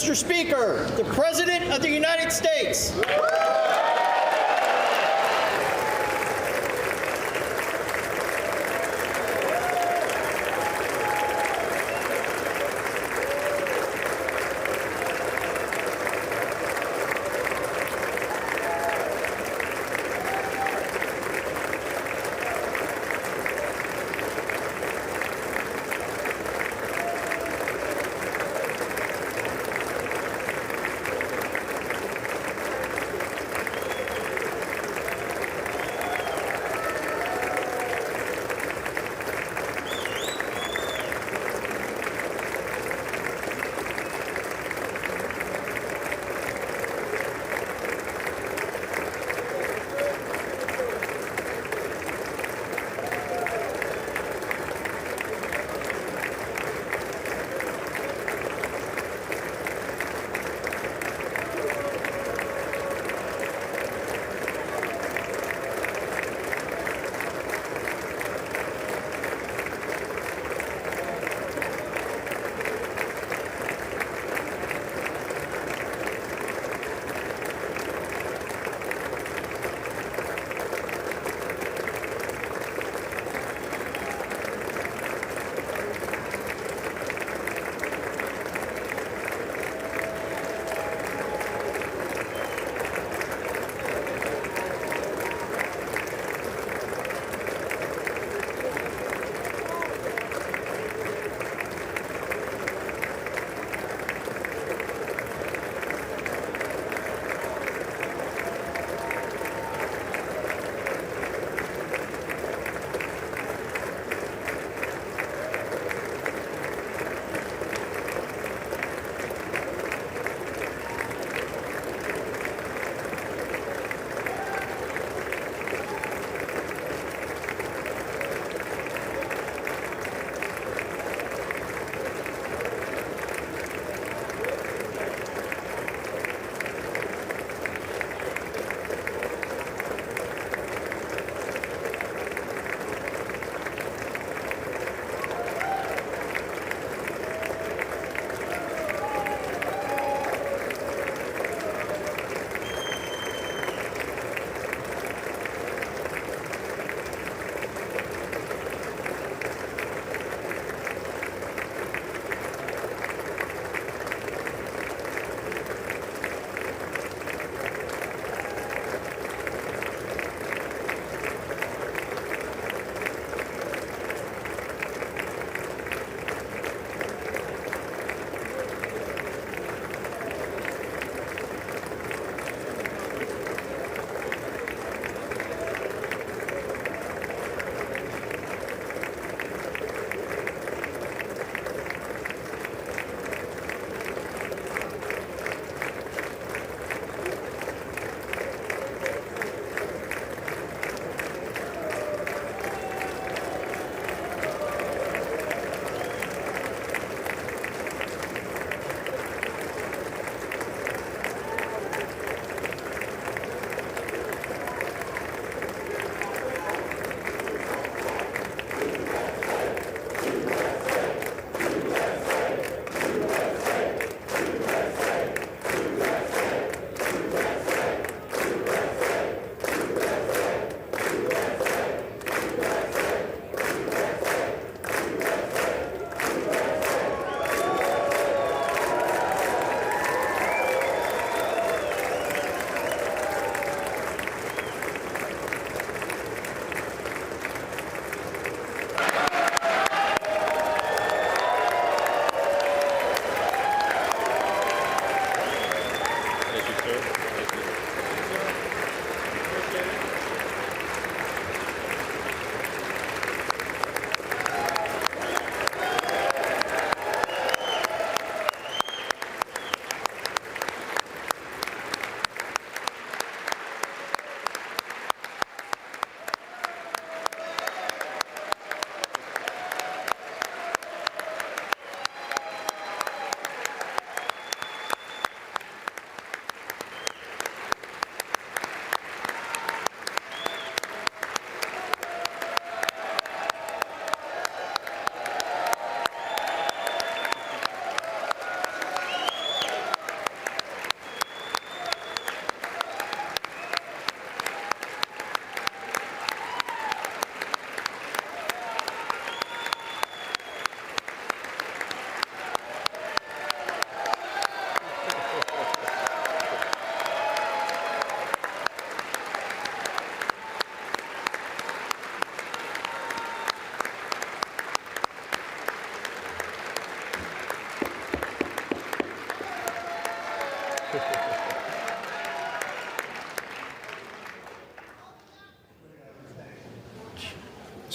Mr. Speaker, the President of the United States.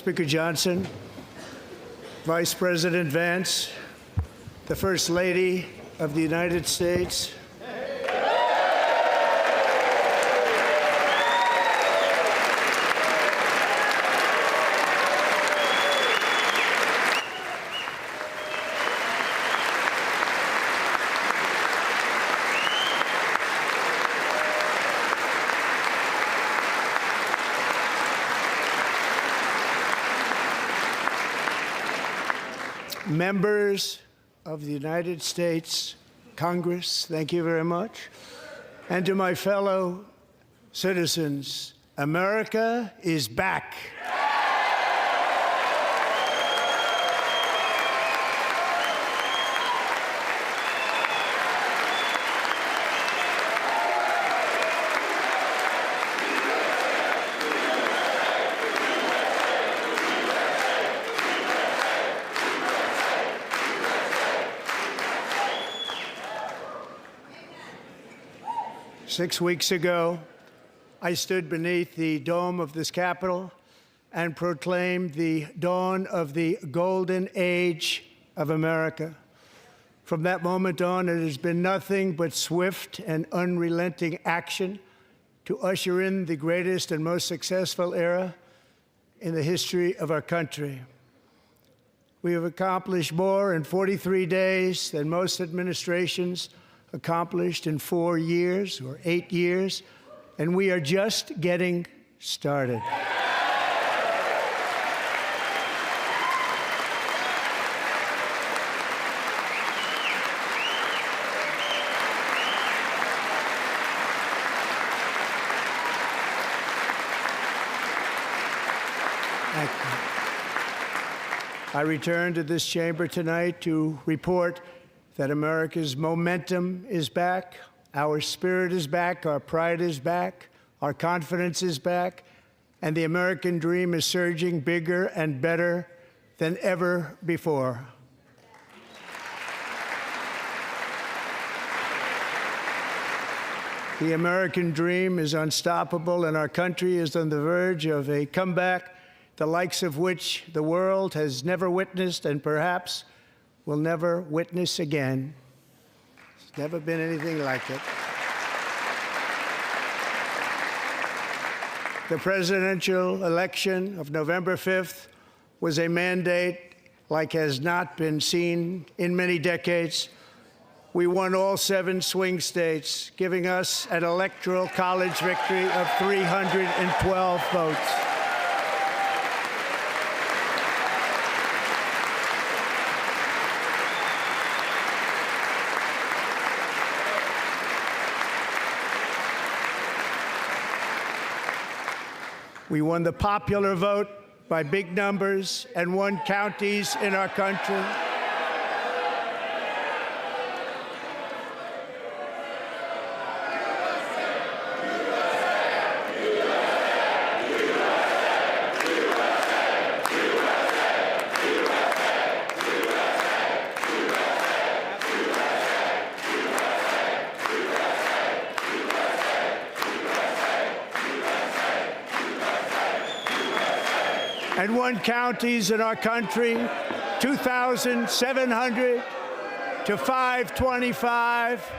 Speaker Johnson, Vice President Vance, the First Lady of the United States, members of the United States Congress, thank you very much. And to my fellow citizens, America is back. 6 weeks ago, I stood beneath the dome of this Capitol and proclaimed the dawn of the golden age of America. From that moment on, it has been nothing but swift and unrelenting action to usher in the greatest and most successful era in the history of our country. We have accomplished more in 43 days than most administrations accomplished in 4 years or 8 years, and we are just getting started. I return to this chamber tonight to report that America's momentum is back, our spirit is back, our pride is back, our confidence is back, and the American dream is surging bigger and better than ever before. The American dream is unstoppable, and our country is on the verge of a comeback, the likes of which the world has never witnessed and perhaps will never witness again. There's never been anything like it. The presidential election of November 5th was a mandate like has not been seen in many decades. We won all 7 swing states, giving us an electoral college victory of 312 votes. We won the popular vote by big numbers and won counties in our country. And won counties in our country, 2,700 to 525,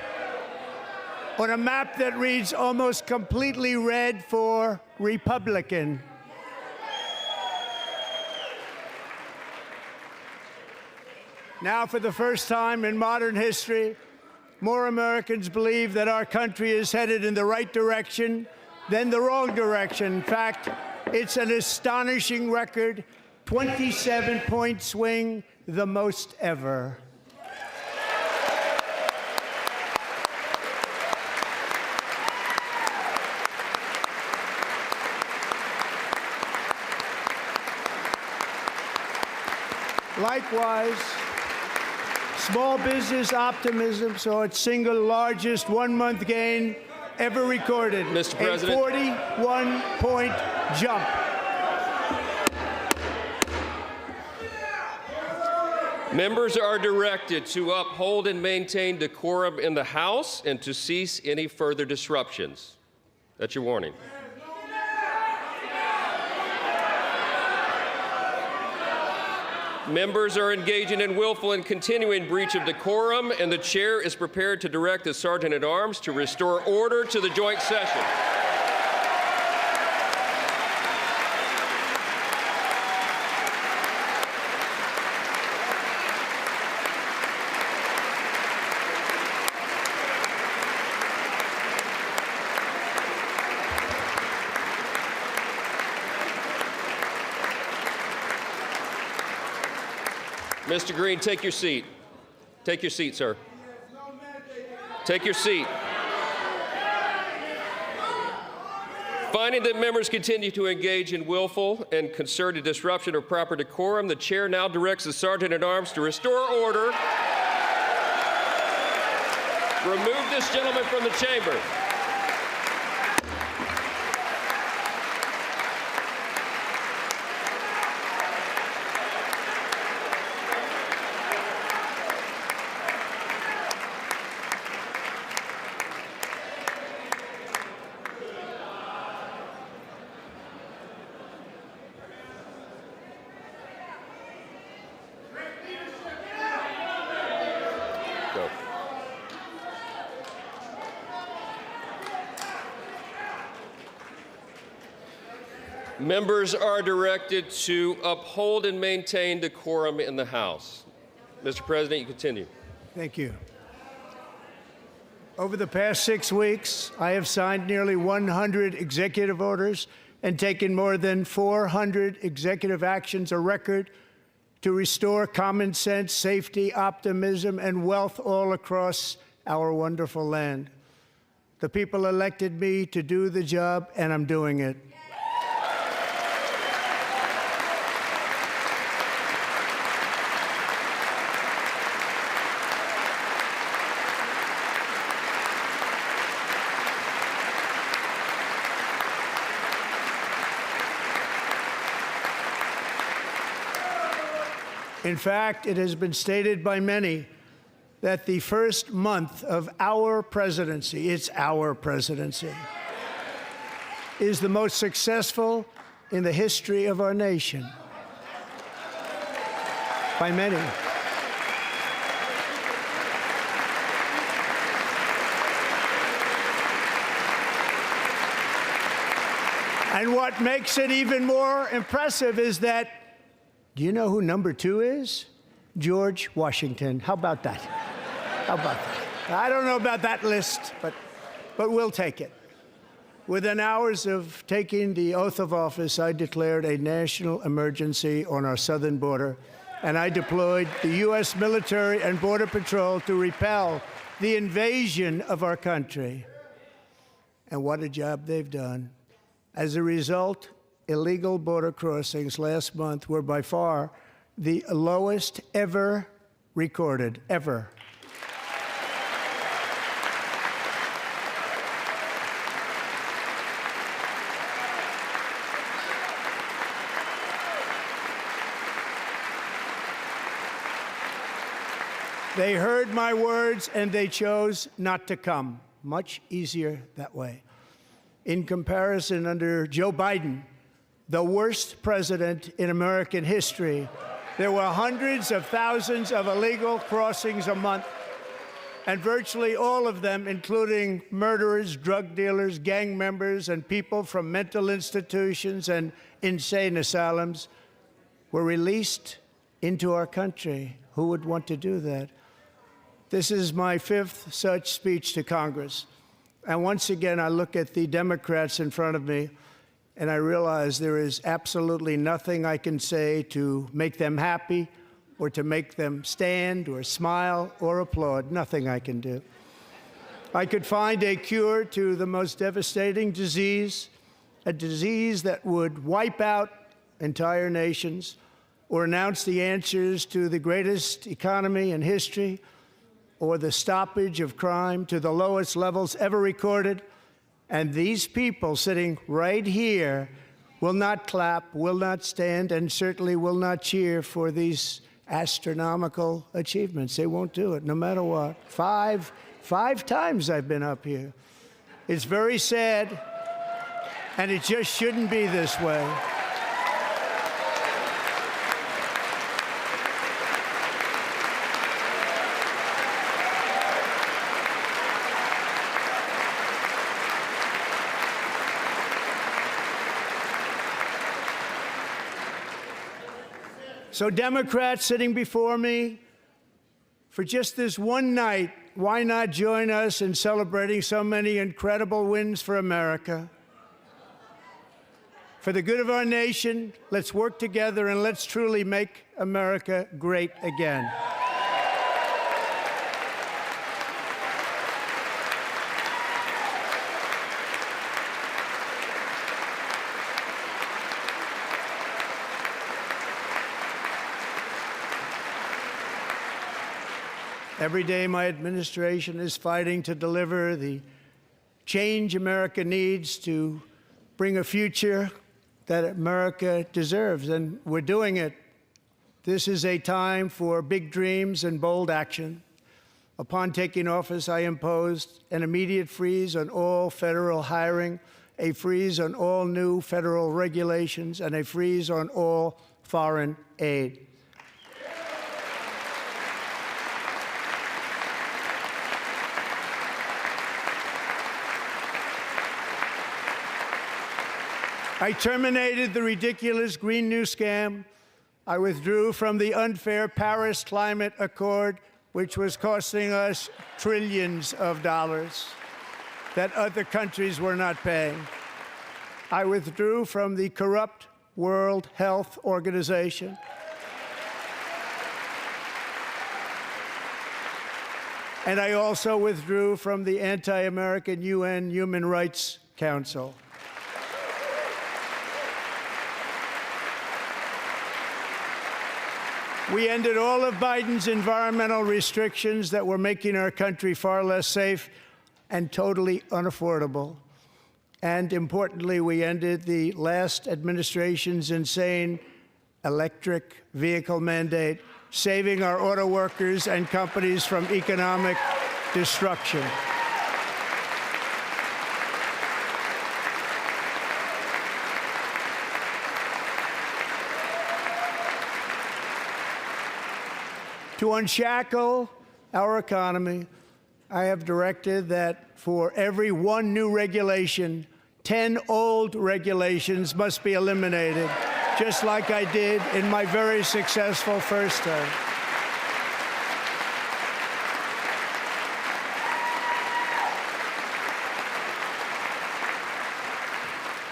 on a map that reads almost completely red for Republican. Now, for the first time in modern history, more Americans believe that our country is headed in the right direction than the wrong direction. In fact, it's an astonishing record, 27-point swing, the most ever. Likewise, small business optimism saw its single largest one-month gain ever recorded, Mr. President. a 41-point jump. Members are directed to uphold and maintain decorum in the House and to cease any further disruptions. That's your warning. Members are engaging in willful and continuing breach of decorum, and the chair is prepared to direct the Sergeant-at-Arms to restore order to the joint session. Mr. Green, take your seat. Take your seat, sir. Take your seat. Finding that members continue to engage in willful and concerted disruption of proper decorum, the chair now directs the Sergeant-at-Arms to restore order. Remove this gentleman from the chamber. Go. Members are directed to uphold and maintain decorum in the House. Mr. President, you continue. Thank you. Over the past 6 weeks, I have signed nearly 100 executive orders and taken more than 400 executive actions, a record, to restore common sense, safety, optimism, and wealth all across our wonderful land. The people elected me to do the job, and I'm doing it. In fact, it has been stated by many that the first month of our presidency, it's our presidency, is the most successful in the history of our nation. By many. And what makes it even more impressive is that, do you know who number 2 is? George Washington. How about that? How about that? I don't know about that list, but we'll take it. Within hours of taking the oath of office, I declared a national emergency on our southern border, and I deployed the U.S. military and Border Patrol to repel the invasion of our country. And what a job they've done. As a result, illegal border crossings last month were by far the lowest ever recorded, ever. They heard my words and they chose not to come. Much easier that way. In comparison, under Joe Biden, the worst president in American history, there were hundreds of thousands of illegal crossings a month, and virtually all of them, including murderers, drug dealers, gang members, and people from mental institutions and insane asylums, were released into our country. Who would want to do that? This is my 5th such speech to Congress. And once again, I look at the Democrats in front of me, and I realize there is absolutely nothing I can say to make them happy or to make them stand or smile or applaud. Nothing I can do. I could find a cure to the most devastating disease, a disease that would wipe out entire nations, or announce the answers to the greatest economy in history, or the stoppage of crime to the lowest levels ever recorded. And these people sitting right here will not clap, will not stand, and certainly will not cheer for these astronomical achievements. They won't do it, no matter what. Five times I've been up here. It's very sad, and it just shouldn't be this way. So Democrats sitting before me, for just this one night, why not join us in celebrating so many incredible wins for America? For the good of our nation, let's work together and let's truly make America great again. Every day, my administration is fighting to deliver the change America needs to bring a future that America deserves, and we're doing it. This is a time for big dreams and bold action. Upon taking office, I imposed an immediate freeze on all federal hiring, a freeze on all new federal regulations, and a freeze on all foreign aid. I terminated the ridiculous Green New Scam. I withdrew from the unfair Paris Climate Accord, which was costing us trillions of dollars that other countries were not paying. I withdrew from the corrupt World Health Organization. And I also withdrew from the anti-American UN Human Rights Council. We ended all of Biden's environmental restrictions that were making our country far less safe and totally unaffordable. And importantly, we ended the last administration's insane electric vehicle mandate, saving our auto workers and companies from economic destruction. To unshackle our economy, I have directed that for every one new regulation, 10 old regulations must be eliminated, just like I did in my very successful first term.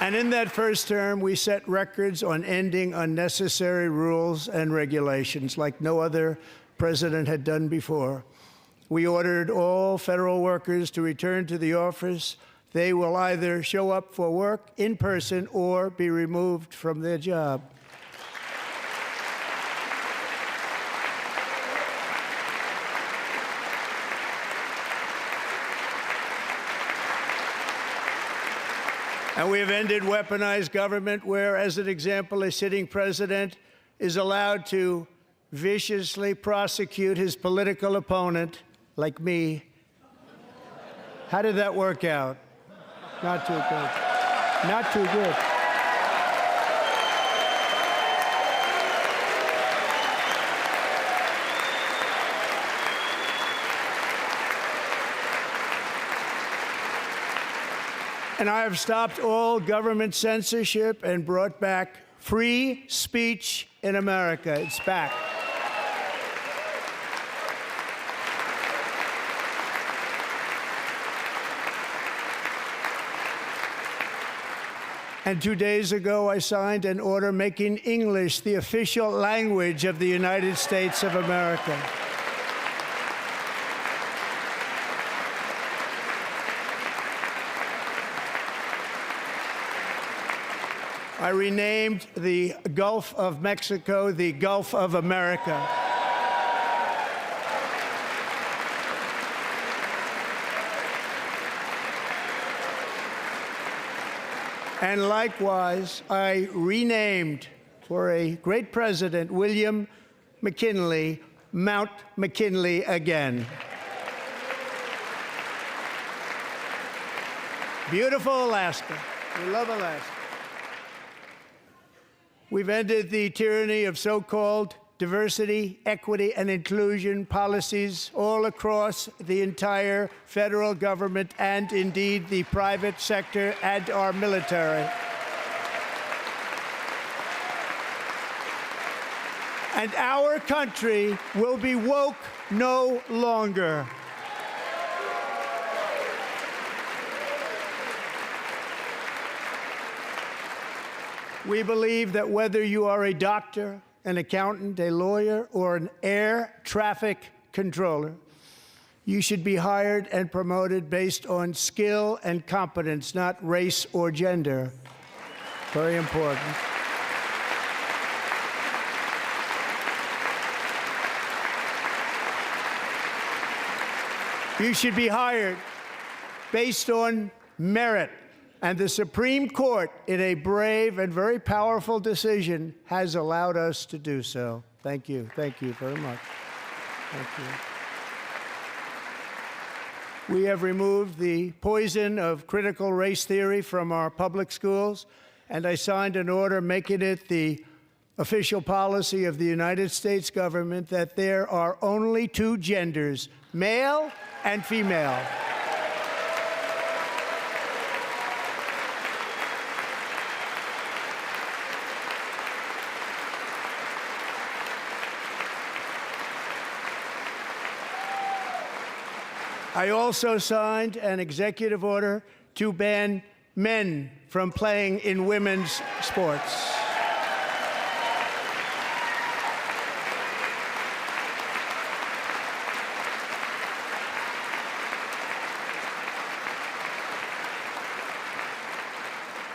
And in that first term, we set records on ending unnecessary rules and regulations like no other president had done before. We ordered all federal workers to return to the office. They will either show up for work in person or be removed from their job. And we have ended weaponized government where, as an example, a sitting president is allowed to viciously prosecute his political opponent, like me. How did that work out? Not too good. Not too good. And I have stopped all government censorship and brought back free speech in America. It's back. And 2 days ago, I signed an order making English the official language of the United States of America. I renamed the Gulf of Mexico the Gulf of America. And likewise, I renamed, for a great president, William McKinley, Mount McKinley again. Beautiful Alaska. We love Alaska. We've ended the tyranny of so-called diversity, equity, and inclusion policies all across the entire federal government and, indeed, the private sector and our military. And our country will be woke no longer. We believe that whether you are a doctor, an accountant, a lawyer, or an air traffic controller, you should be hired and promoted based on skill and competence, not race or gender. Very important. You should be hired based on merit. And the Supreme Court, in a brave and very powerful decision, has allowed us to do so. Thank you. Thank you very much. Thank you. We have removed the poison of critical race theory from our public schools, and I signed an order making it the official policy of the United States government that there are only two genders, male and female. I also signed an executive order to ban men from playing in women's sports.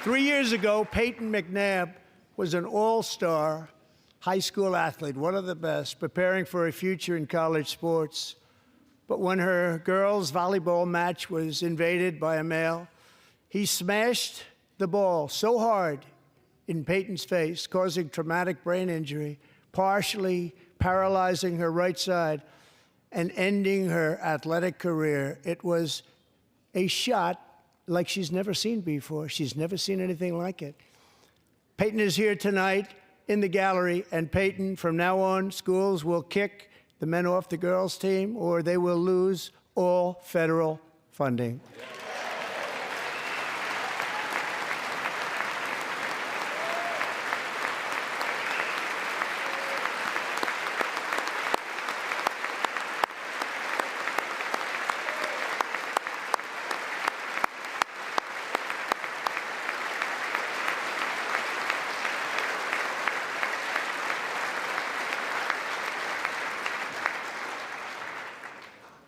Three years ago, Peyton McNabb was an all-star high school athlete, one of the best, preparing for a future in college sports. But when her girls' volleyball match was invaded by a male, he smashed the ball so hard in Peyton's face, causing traumatic brain injury, partially paralyzing her right side and ending her athletic career. It was a shot like she's never seen before. She's never seen anything like it. Peyton is here tonight in the gallery, and Peyton, from now on, schools will kick the men off the girls' team, or they will lose all federal funding.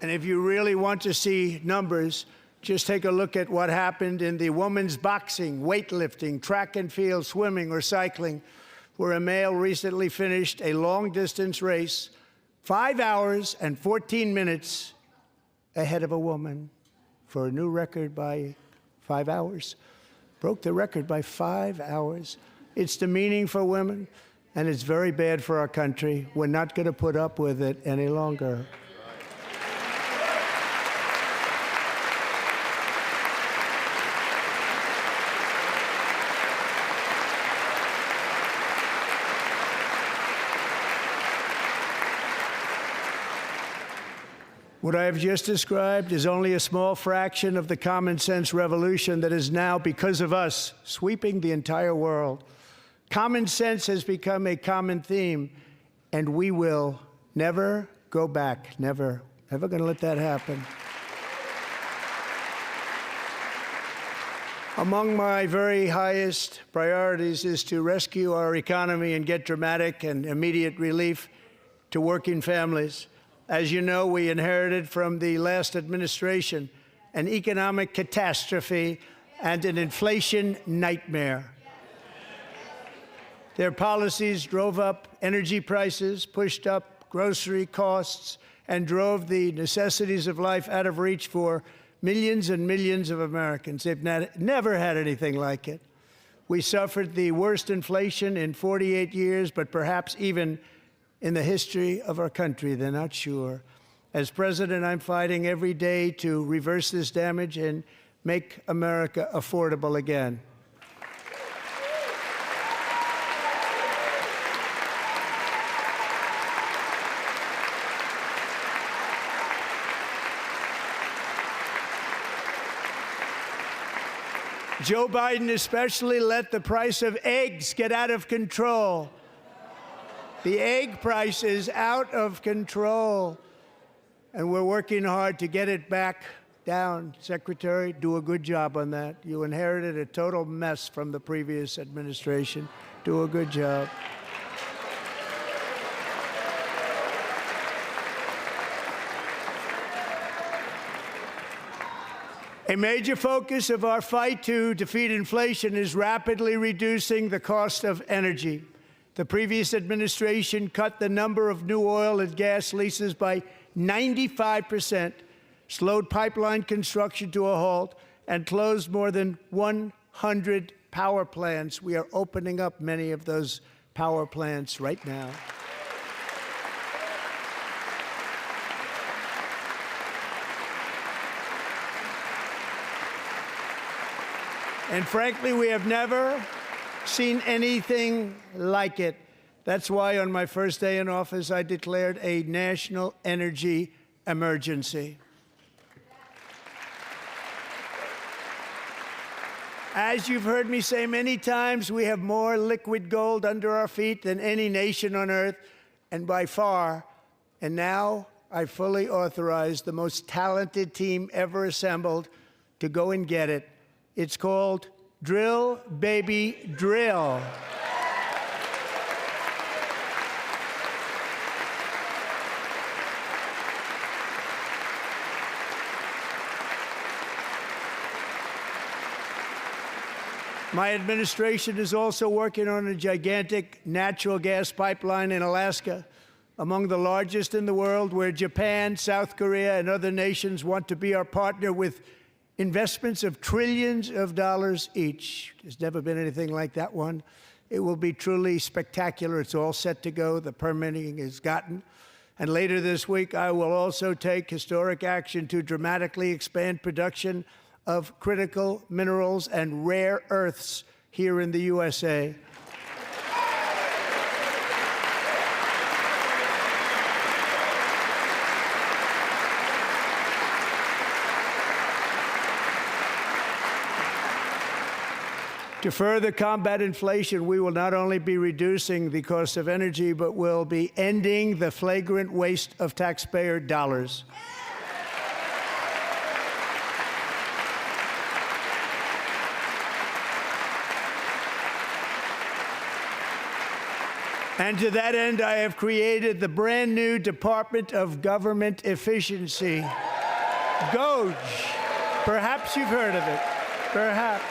And if you really want to see numbers, just take a look at what happened in the women's boxing, weightlifting, track and field, swimming, or cycling, where a male recently finished a long-distance race 5 hours and 14 minutes ahead of a woman for a new record by 5 hours. Broke the record by 5 hours. It's demeaning for women, and it's very bad for our country. We're not going to put up with it any longer. What I have just described is only a small fraction of the common sense revolution that is now, because of us, sweeping the entire world. Common sense has become a common theme, and we will never go back. Never. Never going to let that happen. Among my very highest priorities is to rescue our economy and get dramatic and immediate relief to working families. As you know, we inherited from the last administration an economic catastrophe and an inflation nightmare. Their policies drove up energy prices, pushed up grocery costs, and drove the necessities of life out of reach for millions and millions of Americans. They've never had anything like it. We suffered the worst inflation in 48 years, but perhaps even in the history of our country. They're not sure. As president, I'm fighting every day to reverse this damage and make America affordable again. Joe Biden especially let the price of eggs get out of control. The egg price is out of control, and we're working hard to get it back down. Secretary, do a good job on that. You inherited a total mess from the previous administration. Do a good job. A major focus of our fight to defeat inflation is rapidly reducing the cost of energy. The previous administration cut the number of new oil and gas leases by 95%, slowed pipeline construction to a halt, and closed more than 100 power plants. We are opening up many of those power plants right now. And frankly, we have never seen anything like it. That's why on my first day in office, I declared a national energy emergency. As you've heard me say many times, we have more liquid gold under our feet than any nation on earth, and by far. And now I fully authorize the most talented team ever assembled to go and get it. It's called Drill, Baby, Drill. My administration is also working on a gigantic natural gas pipeline in Alaska, among the largest in the world, where Japan, South Korea, and other nations want to be our partner with investments of trillions of dollars each. There's never been anything like that one. It will be truly spectacular. It's all set to go. The permitting is gotten. And later this week, I will also take historic action to dramatically expand production of critical minerals and rare earths here in the USA. To further combat inflation, we will not only be reducing the cost of energy, but will be ending the flagrant waste of taxpayer dollars. And to that end, I have created the brand new Department of Government Efficiency, GOGE. Perhaps you've heard of it. Perhaps.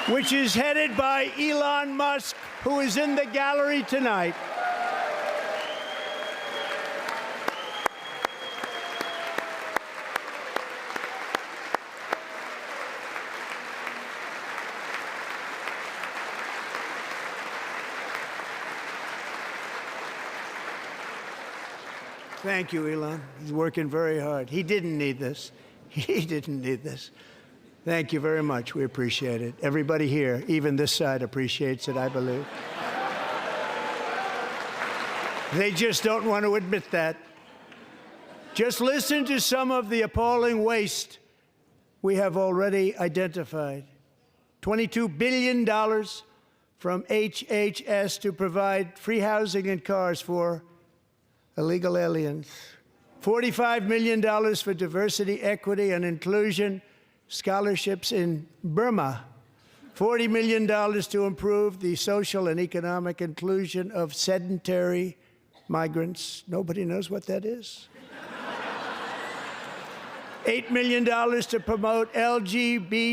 Which is headed by Elon Musk, who is in the gallery tonight. Thank you, Elon. He's working very hard. He didn't need this. He didn't need this. Thank you very much. We appreciate it. Everybody here, even this side, appreciates it, I believe. They just don't want to admit that. Just listen to some of the appalling waste we have already identified. $22 billion from HHS to provide free housing and cars for illegal aliens. $45 million for diversity, equity, and inclusion scholarships in Burma. $40 million to improve the social and economic inclusion of sedentary migrants. Nobody knows what that is. $8 million to promote LGBTQI+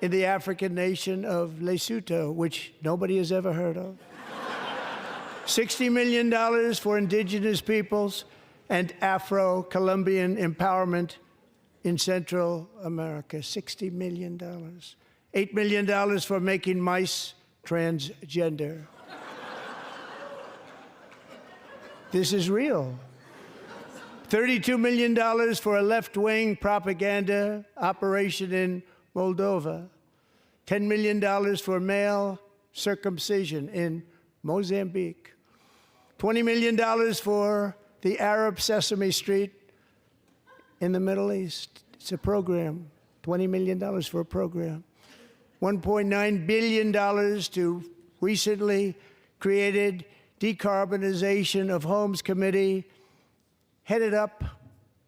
in the African nation of Lesotho, which nobody has ever heard of. $60 million for indigenous peoples and Afro-Colombian empowerment in Central America. $60 million. $8 million for making mice transgender. This is real. $32 million for a left-wing propaganda operation in Moldova. $10 million for male circumcision in Mozambique. $20 million for the Arab Sesame Street in the Middle East. It's a program, $20 million for a program. $1.9 billion to recently created Decarbonization of Homes Committee, headed up,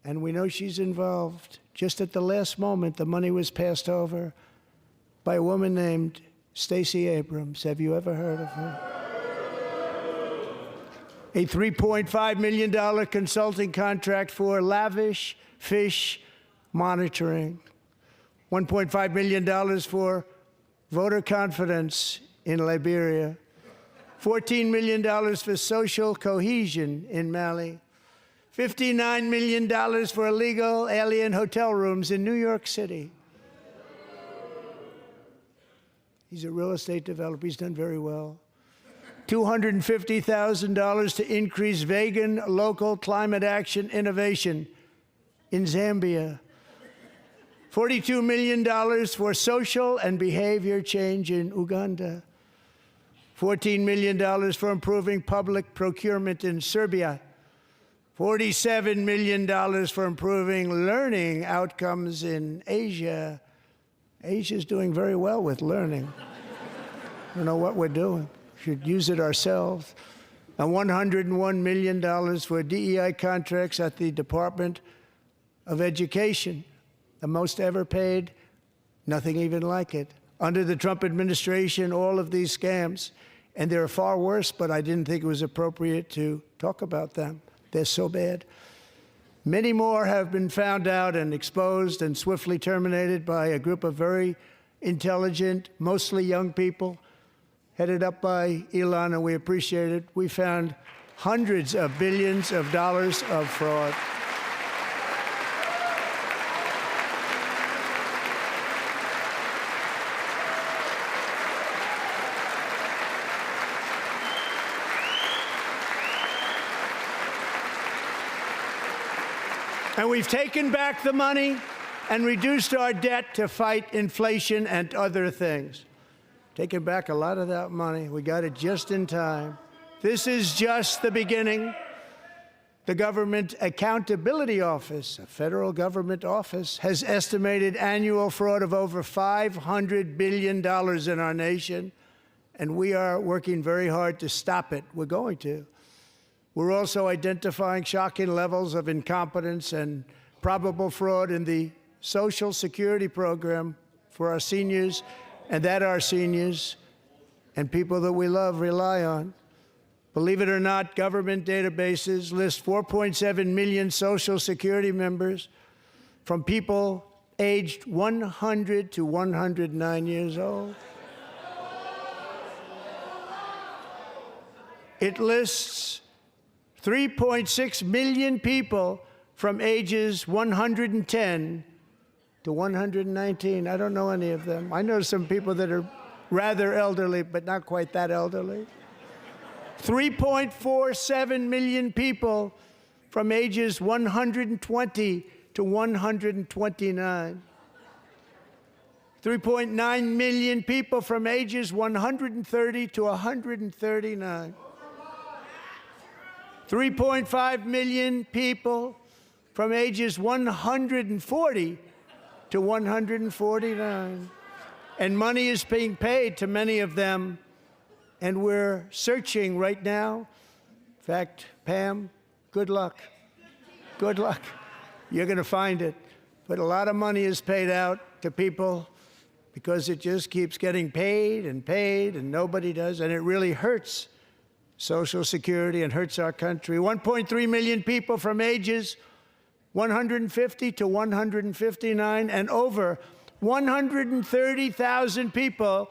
and we know she's involved. Just at the last moment, the money was passed over by a woman named Stacey Abrams. Have you ever heard of her? A $3.5 million consulting contract for lavish fish monitoring. $1.5 million for voter confidence in Liberia. $14 million for social cohesion in Mali. $59 million for illegal alien hotel rooms in New York City. He's a real estate developer. He's done very well. $250,000 to increase vegan local climate action innovation in Zambia. $42 million for social and behavior change in Uganda. $14 million for improving public procurement in Serbia. $47 million for improving learning outcomes in Asia. Asia's doing very well with learning. I don't know what we're doing. We should use it ourselves. And $101 million for DEI contracts at the Department of Education. The most ever paid, nothing even like it. Under the Trump administration, all of these scams, and they're far worse, but I didn't think it was appropriate to talk about them. They're so bad. Many more have been found out and exposed and swiftly terminated by a group of very intelligent, mostly young people, headed up by Elon, and we appreciate it. We found hundreds of billions of dollars of fraud. And we've taken back the money and reduced our debt to fight inflation and other things. Taken back a lot of that money. We got it just in time. This is just the beginning. The Government Accountability Office, a federal government office, has estimated annual fraud of over $500 billion in our nation, and we are working very hard to stop it. We're going to. We're also identifying shocking levels of incompetence and probable fraud in the Social Security program for our seniors, and that our seniors and people that we love rely on. Believe it or not, government databases list 4.7 million Social Security members from people aged 100 to 109 years old. It lists 3.6 million people from ages 110 to 119. I don't know any of them. I know some people that are rather elderly, but not quite that elderly. 3.47 million people from ages 120 to 129. 3.9 million people from ages 130 to 139. 3.5 million people from ages 140 to 149. And money is being paid to many of them, and we're searching right now. In fact, Pam, good luck. Good luck. You're going to find it. But a lot of money is paid out to people because it just keeps getting paid, and nobody does, and it really hurts Social Security and hurts our country. 1.3 million people from ages 150 to 159, and over 130,000 people,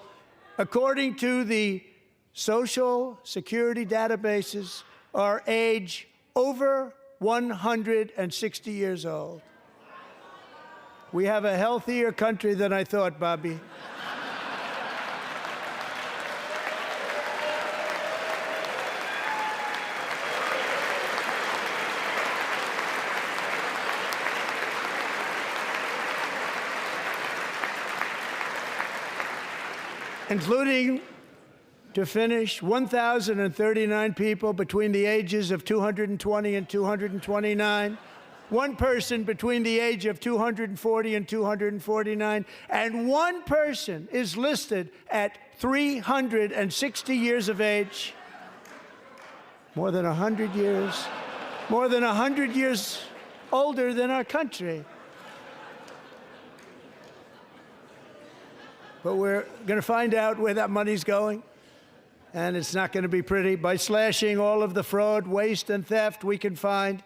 according to the Social Security databases, are age over 160 years old. We have a healthier country than I thought, Bobby. Including, to finish, 1,039 people between the ages of 220 and 229 one person between the age of 240 and 249, and one person is listed at 360 years of age. More than 100 years, more than 100 years older than our country. But we're going to find out where that money's going, and it's not going to be pretty. By slashing all of the fraud, waste, and theft we can find,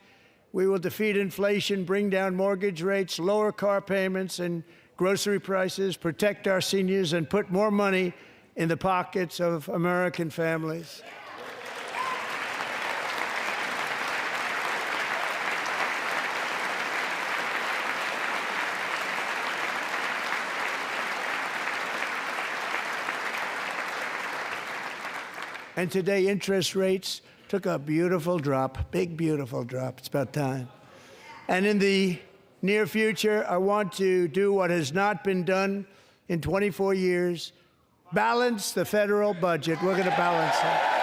we will defeat inflation, bring down mortgage rates, lower car payments and grocery prices, protect our seniors, and put more money in the pockets of American families. And today, interest rates took a beautiful drop, big, beautiful drop. It's about time. And in the near future, I want to do what has not been done in 24 years, balance the federal budget. We're going to balance it.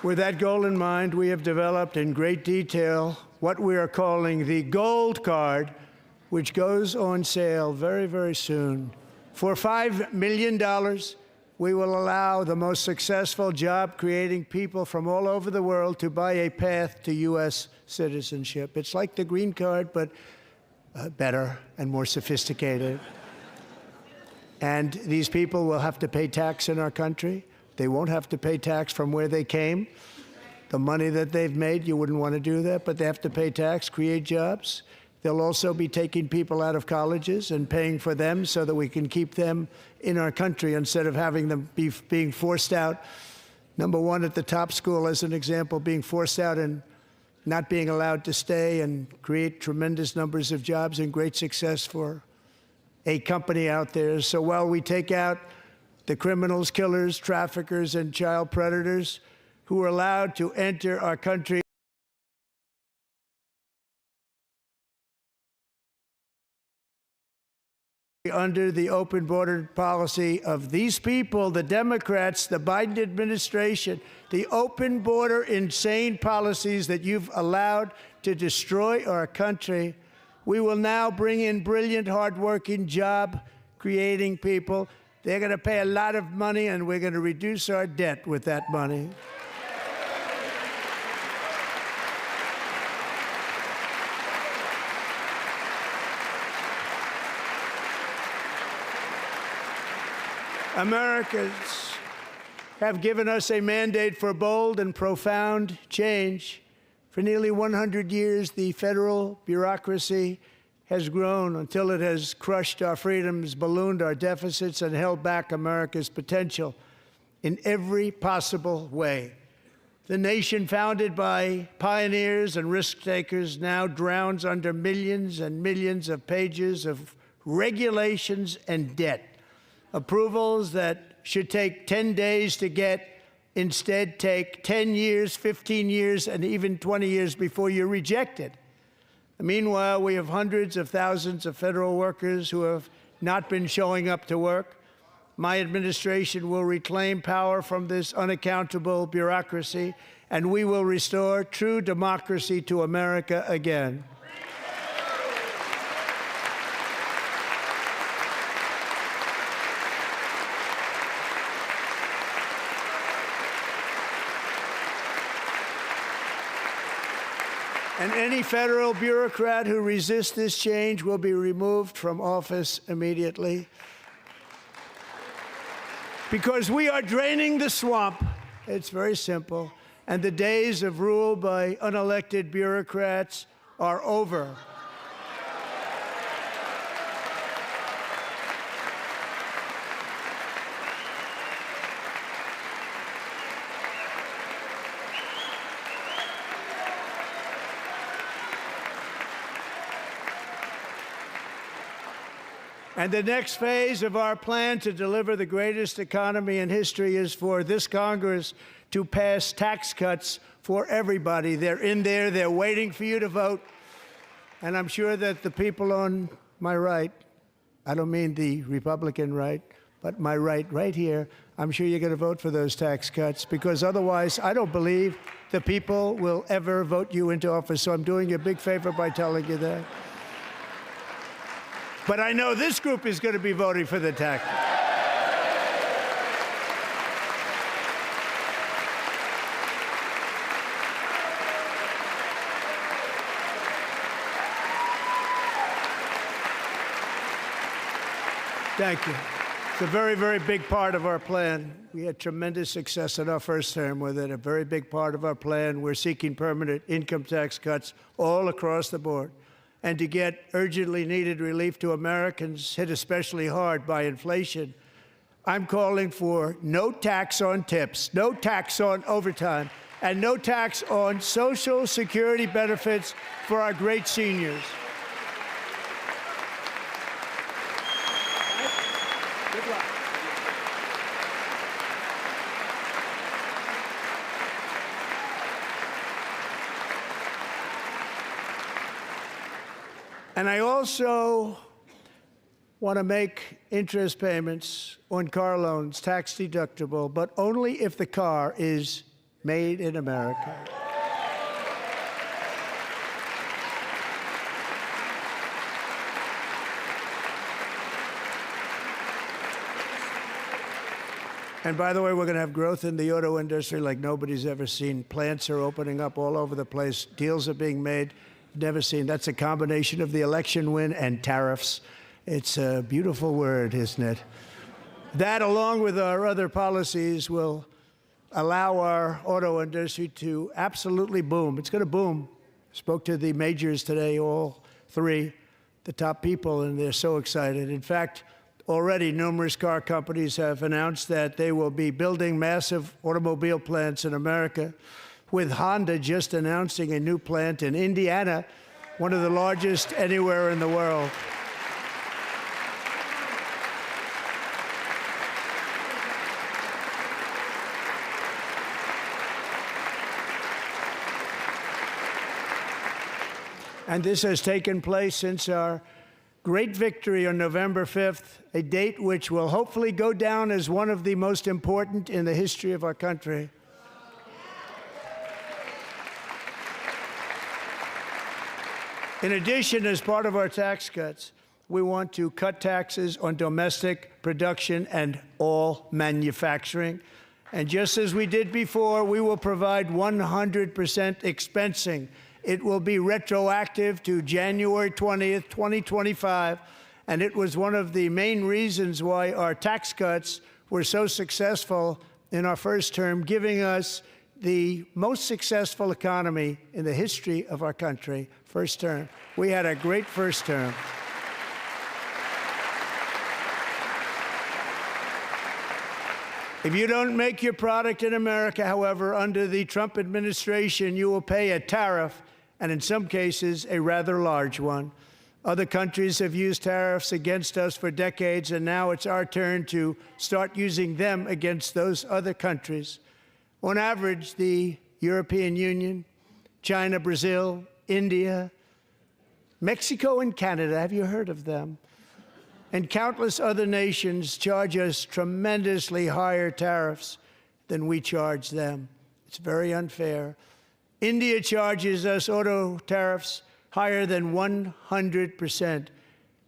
With that goal in mind, we have developed in great detail what we are calling the Gold Card, which goes on sale very, very soon. For $5 million, we will allow the most successful job-creating people from all over the world to buy a path to U.S. citizenship. It's like the green card, but better and more sophisticated. And these people will have to pay tax in our country. They won't have to pay tax from where they came. The money that they've made, you wouldn't want to do that, but they have to pay tax, create jobs. They'll also be taking people out of colleges and paying for them so that we can keep them in our country instead of having them being forced out. Number one, at the top school, as an example, being forced out and not being allowed to stay and create tremendous numbers of jobs and great success for a company out there. So while we take out the criminals, killers, traffickers, and child predators who are allowed to enter our country under the open border policy of these people, the Democrats, the Biden administration, the open border insane policies that you've allowed to destroy our country, we will now bring in brilliant, hardworking, job-creating people. They're going to pay a lot of money, and we're going to reduce our debt with that money. Americans have given us a mandate for bold and profound change. For nearly 100 years, the federal bureaucracy has grown until it has crushed our freedoms, ballooned our deficits, and held back America's potential in every possible way. The nation founded by pioneers and risk-takers now drowns under millions and millions of pages of regulations and debt. Approvals that should take 10 days to get instead take 10 years, 15 years, and even 20 years before you're rejected. Meanwhile, we have hundreds of thousands of federal workers who have not been showing up to work. My administration will reclaim power from this unaccountable bureaucracy, and we will restore true democracy to America again. And any federal bureaucrat who resists this change will be removed from office immediately. Because we are draining the swamp. It's very simple. And the days of rule by unelected bureaucrats are over. And the next phase of our plan to deliver the greatest economy in history is for this Congress to pass tax cuts for everybody. They're in there. They're waiting for you to vote. And I'm sure that the people on my right, I don't mean the Republican right, but my right here, I'm sure you're going to vote for those tax cuts, because otherwise I don't believe the people will ever vote you into office. So I'm doing you a big favor by telling you that. But I know this group is going to be voting for the tax. Thank you. It's a very, very big part of our plan. We had tremendous success in our first term with it. A very big part of our plan. We're seeking permanent income tax cuts all across the board. And to get urgently needed relief to Americans hit especially hard by inflation, I'm calling for no tax on tips, no tax on overtime, and no tax on Social Security benefits for our great seniors. Good luck. And I also want to make interest payments on car loans tax deductible, but only if the car is made in America. And by the way, we're going to have growth in the auto industry like nobody's ever seen. Plants are opening up all over the place. Deals are being made. Never seen. That's a combination of the election win and tariffs. It's a beautiful word, isn't it? That, along with our other policies, will allow our auto industry to absolutely boom. It's going to boom. Spoke to the majors today, all three, the top people, and they're so excited. In fact, already numerous car companies have announced that they will be building massive automobile plants in America, with Honda just announcing a new plant in Indiana, one of the largest anywhere in the world. And this has taken place since our great victory on November 5th, a date which will hopefully go down as one of the most important in the history of our country. In addition, as part of our tax cuts, we want to cut taxes on domestic production and all manufacturing. And just as we did before, we will provide 100% expensing. It will be retroactive to January 20th, 2025. And it was one of the main reasons why our tax cuts were so successful in our first term, giving us the most successful economy in the history of our country, first term. We had a great first term. If you don't make your product in America, however, under the Trump administration, you will pay a tariff, and in some cases, a rather large one. Other countries have used tariffs against us for decades, and now it's our turn to start using them against those other countries. On average, the European Union, China, Brazil, India, Mexico, and Canada, have you heard of them? And countless other nations charge us tremendously higher tariffs than we charge them. It's very unfair. India charges us auto tariffs higher than 100%.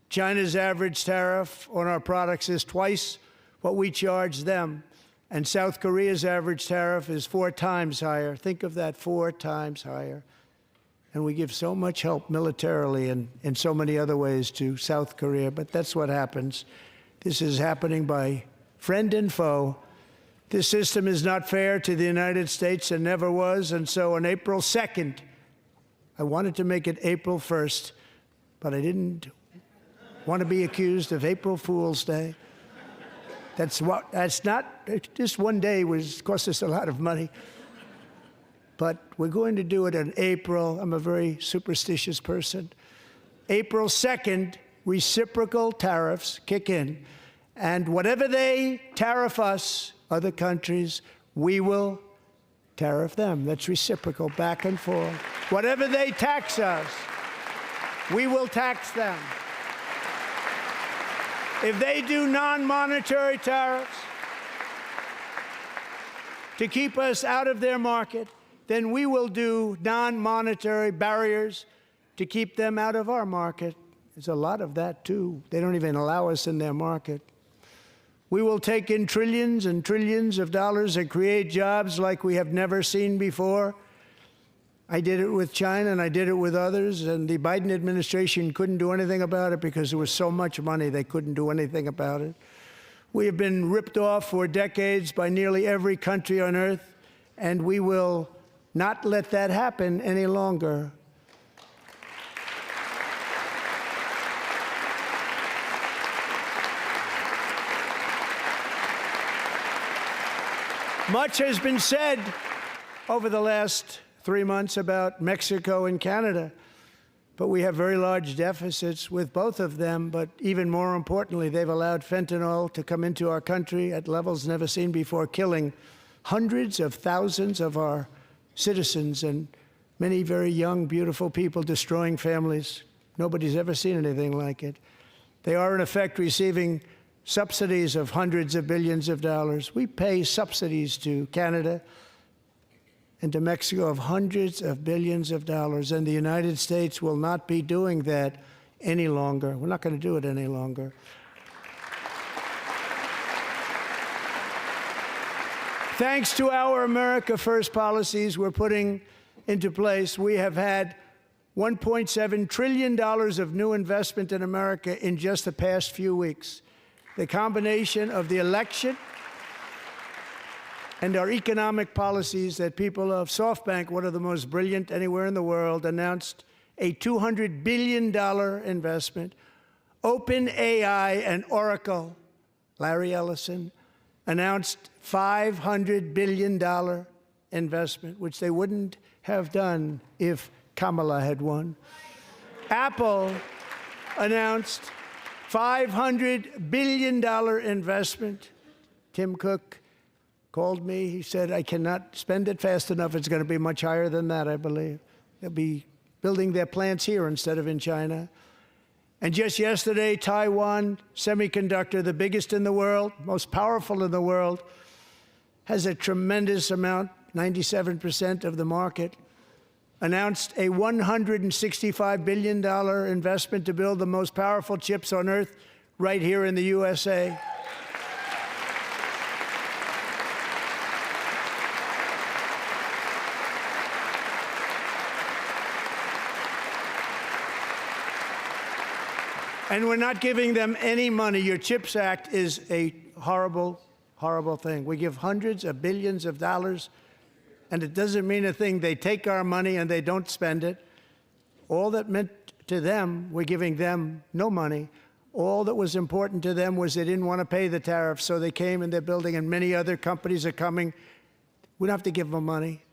China's average tariff on our products is twice what we charge them. And South Korea's average tariff is 4 times higher. Think of that, 4 times higher. And we give so much help militarily and in so many other ways to South Korea, but that's what happens. This is happening by friend and foe. This system is not fair to the United States and never was, and so on April 2nd, I wanted to make it April 1st, but I didn't want to be accused of April Fool's Day. That's not, just one day cost us a lot of money. But we're going to do it in April. I'm a very superstitious person. April 2nd reciprocal tariffs kick in. And whatever they tariff us, other countries, we will tariff them. That's reciprocal, back and forth. Whatever they tax us, we will tax them. If they do non-monetary tariffs to keep us out of their market, then we will do non-monetary barriers to keep them out of our market. There's a lot of that, too. They don't even allow us in their market. We will take in trillions and trillions of dollars and create jobs like we have never seen before. I did it with China, and I did it with others, and the Biden administration couldn't do anything about it because there was so much money they couldn't do anything about it. We have been ripped off for decades by nearly every country on earth, and we will not let that happen any longer. Much has been said over the last 3 months about Mexico and Canada, but we have very large deficits with both of them. But even more importantly, they've allowed fentanyl to come into our country at levels never seen before, killing hundreds of thousands of our citizens and many very young, beautiful people, destroying families. Nobody's ever seen anything like it. They are, in effect, receiving subsidies of hundreds of billions of dollars. We pay subsidies to Canada and to Mexico of hundreds of billions of dollars, and the United States will not be doing that any longer. We're not going to do it any longer. Thanks to our America First policies we're putting into place, we have had $1.7 trillion of new investment in America in just the past few weeks. The combination of the election and our economic policies that people of SoftBank, one of the most brilliant anywhere in the world, announced a $200 billion investment. OpenAI and Oracle, Larry Ellison, announced $500 billion investment, which they wouldn't have done if Kamala had won. Apple announced $500 billion investment. Tim Cook called me. He said, I cannot spend it fast enough. It's going to be much higher than that, I believe. They'll be building their plants here instead of in China. And just yesterday, Taiwan Semiconductor, the biggest in the world, most powerful in the world, has a tremendous amount, 97% of the market, announced a $165 billion investment to build the most powerful chips on earth right here in the USA. And we're not giving them any money. Your CHIPS Act is a horrible, horrible thing. We give hundreds of billions of dollars, and it doesn't mean a thing. They take our money and they don't spend it. All that meant to them, we're giving them no money. All that was important to them was they didn't want to pay the tariffs, so they came and they're building, and many other companies are coming. We don't have to give them money.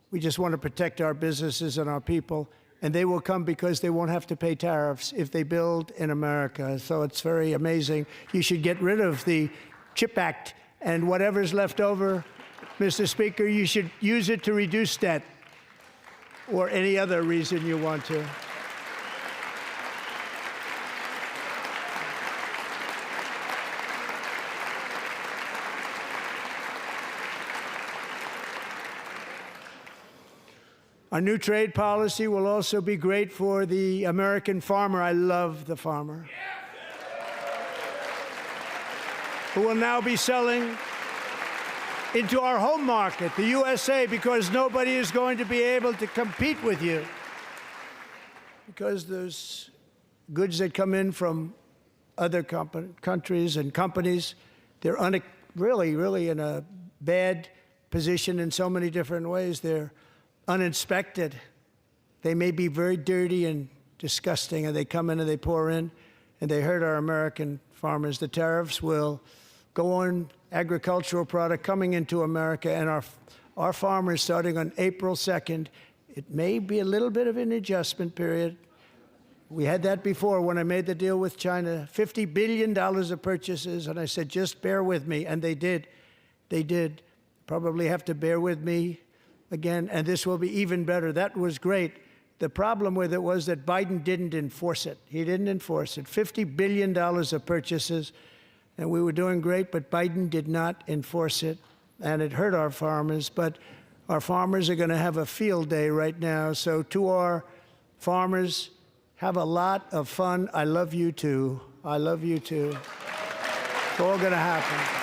We just want to protect our businesses and our people, and they will come because they won't have to pay tariffs if they build in America. So it's very amazing. You should get rid of the CHIP Act, and whatever's left over, Mr. Speaker, you should use it to reduce debt or any other reason you want to. Our new trade policy will also be great for the American farmer. I love the farmer, who will now be selling into our home market, the USA, because nobody is going to be able to compete with you. Because there's goods that come in from other countries and companies. They're really in a bad position in so many different ways. They're uninspected. They may be very dirty and disgusting, and they come in and they pour in, and they hurt our American farmers. The tariffs will go on agricultural product coming into America, and our farmers, starting on April 2nd, it may be a little bit of an adjustment period, We had that before when I made the deal with China, $50 billion of purchases, and I said, just bear with me, and they did. They did. Probably have to bear with me again, and this will be even better. That was great. The problem with it was that Biden didn't enforce it. He didn't enforce it. $50 billion of purchases, and we were doing great, but Biden did not enforce it, and it hurt our farmers. But our farmers are going to have a field day right now. So to our farmers, have a lot of fun. I love you too. I love you too. It's all going to happen.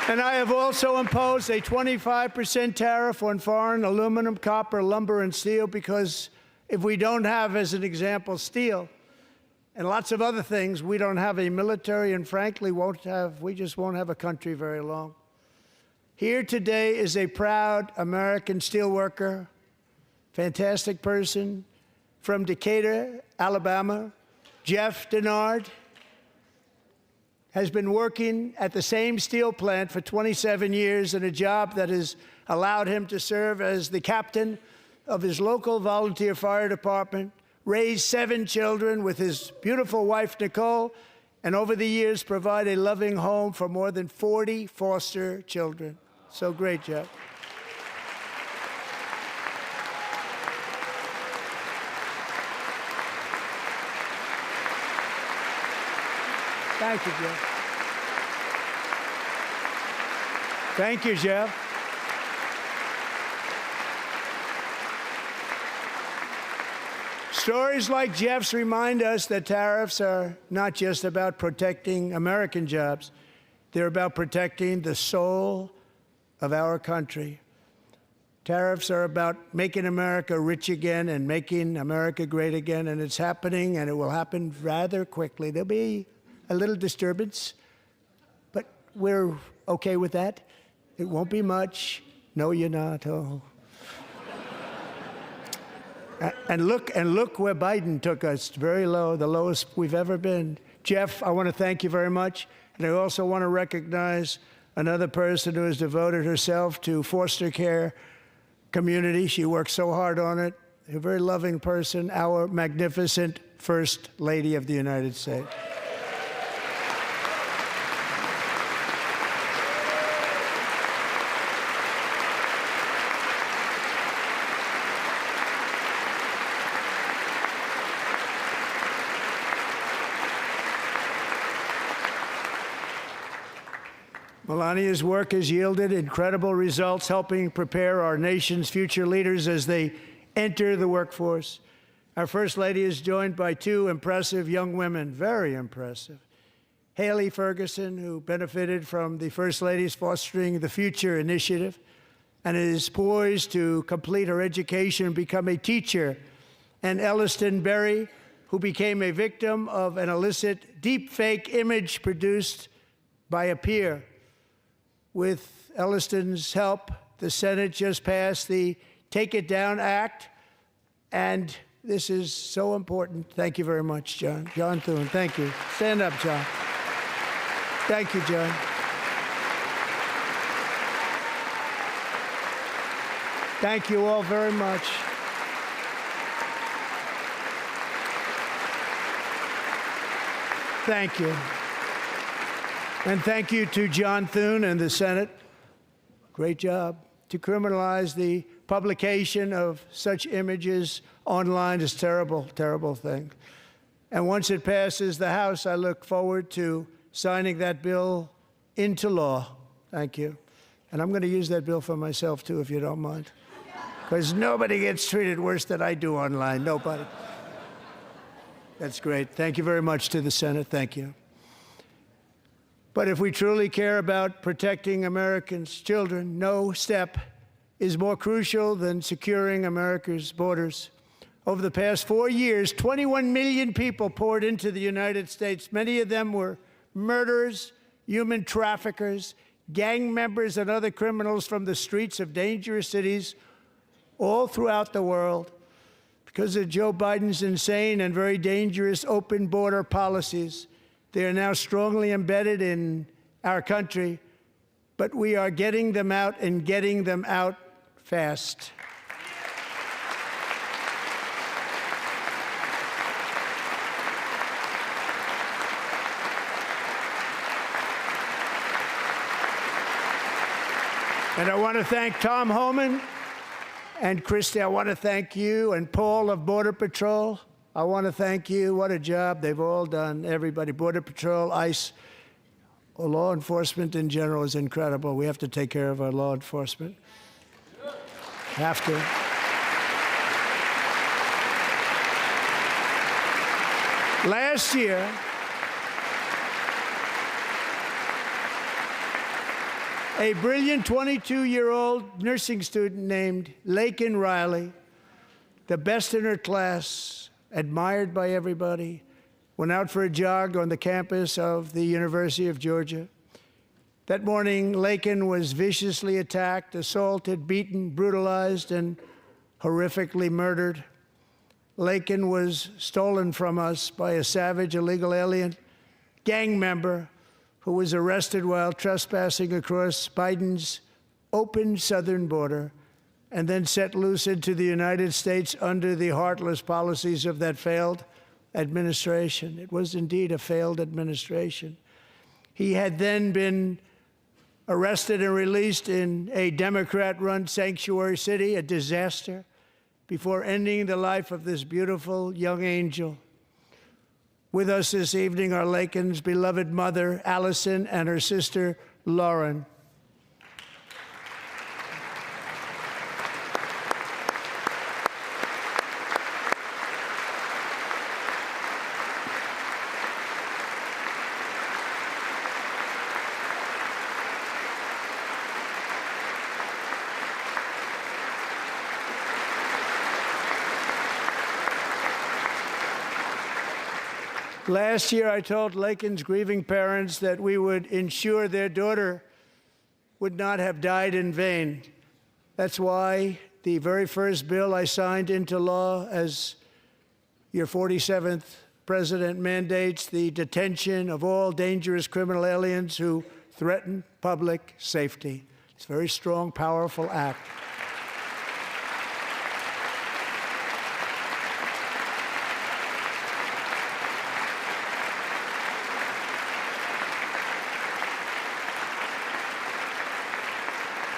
And I have also imposed a 25% tariff on foreign aluminum, copper, lumber, and steel, because if we don't have, as an example, steel and lots of other things, we don't have a military, and frankly, we just won't have a country very long. Here today is a proud American steelworker, fantastic person from Decatur, Alabama, Jeff Denard. Has been working at the same steel plant for 27 years in a job that has allowed him to serve as the captain of his local volunteer fire department, raise 7 children with his beautiful wife, Nicole, and over the years provide a loving home for more than 40 foster children. So great, Jeff. Thank you, Jeff. Thank you, Jeff. Stories like Jeff's remind us that tariffs are not just about protecting American jobs. They're about protecting the soul of our country. Tariffs are about making America rich again and making America great again, and it's happening, and it will happen rather quickly. There'll be a little disturbance, but we're okay with that. It won't be much. No, you're not. Oh. And look where Biden took us, very low, the lowest we've ever been. Jeff, I want to thank you very much. And I also want to recognize another person who has devoted herself to foster care community. She works so hard on it. A very loving person, our magnificent First Lady of the United States. Melania's work has yielded incredible results, helping prepare our nation's future leaders as they enter the workforce. Our First Lady is joined by 2 impressive young women, very impressive. Haley Ferguson, who benefited from the First Lady's Fostering the Future initiative and is poised to complete her education and become a teacher. And Elliston Berry, who became a victim of an illicit deepfake image produced by a peer. With Elliston's help, the Senate just passed the Take It Down Act, and this is so important. Thank you very much, John. John Thune, thank you. Stand up, John. Thank you, John. Thank you all very much. Thank you. And thank you to John Thune and the Senate. Great job. To criminalize the publication of such images online is a terrible, terrible thing. And once it passes the House, I look forward to signing that bill into law. Thank you. And I'm going to use that bill for myself, too, if you don't mind. Because nobody gets treated worse than I do online. Nobody. That's great. Thank you very much to the Senate. Thank you. But if we truly care about protecting Americans' children, no step is more crucial than securing America's borders. Over the past 4 years, 21 million people poured into the United States. Many of them were murderers, human traffickers, gang members, and other criminals from the streets of dangerous cities all throughout the world. Because of Joe Biden's insane and very dangerous open border policies, they are now strongly embedded in our country, but we are getting them out and getting them out fast. And I want to thank Tom Homan and Christy. I want to thank you and Paul of Border Patrol. I want to thank you. What a job they've all done. Everybody, Border Patrol, ICE, law enforcement in general is incredible. We have to take care of our law enforcement. Have to. Last year, a brilliant 22-year-old nursing student named Laken Riley, the best in her class, admired by everybody, went out for a jog on the campus of the University of Georgia. That morning, Laken was viciously attacked, assaulted, beaten, brutalized, and horrifically murdered. Laken was stolen from us by a savage illegal alien gang member who was arrested while trespassing across Biden's open southern border and then set loose into the United States under the heartless policies of that failed administration. It was indeed a failed administration. He had then been arrested and released in a Democrat-run sanctuary city, a disaster, before ending the life of this beautiful young angel. With us this evening are Laken's beloved mother, Allison, and her sister, Lauren. Last year, I told Laken's grieving parents that we would ensure their daughter would not have died in vain. That's why the very first bill I signed into law as your 47th president mandates the detention of all dangerous criminal aliens who threaten public safety. It's a very strong, powerful act.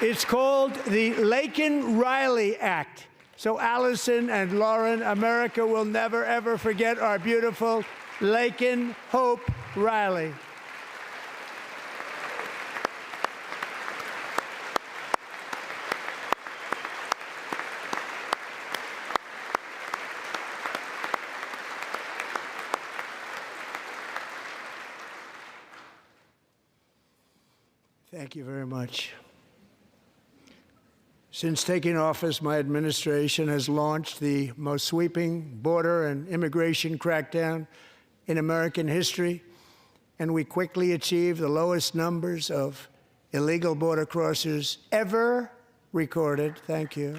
It's called the Laken-Riley Act. So Allison and Lauren, America will never, ever forget our beautiful Laken Hope Riley. Thank you very much. Since taking office, my administration has launched the most sweeping border and immigration crackdown in American history, and we quickly achieved the lowest numbers of illegal border crossers ever recorded. Thank you.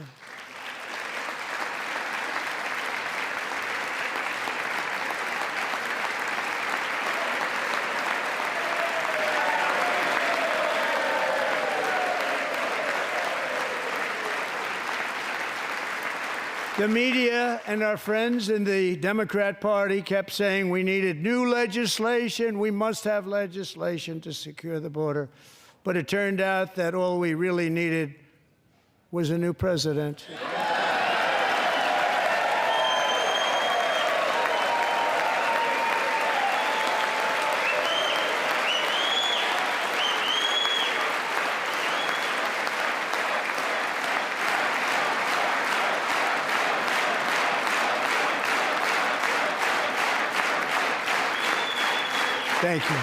The media and our friends in the Democrat Party kept saying we needed new legislation, we must have legislation to secure the border. But it turned out that all we really needed was a new president. Thank you.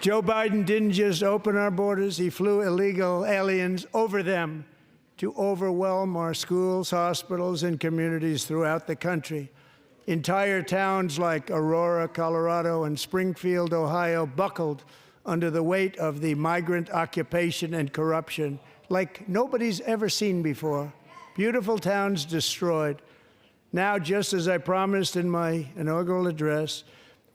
Joe Biden didn't just open our borders, he flew illegal aliens over them to overwhelm our schools, hospitals, and communities throughout the country. Entire towns like Aurora, Colorado, and Springfield, Ohio, buckled under the weight of the migrant occupation and corruption like nobody's ever seen before. Beautiful towns destroyed. Now, just as I promised in my inaugural address,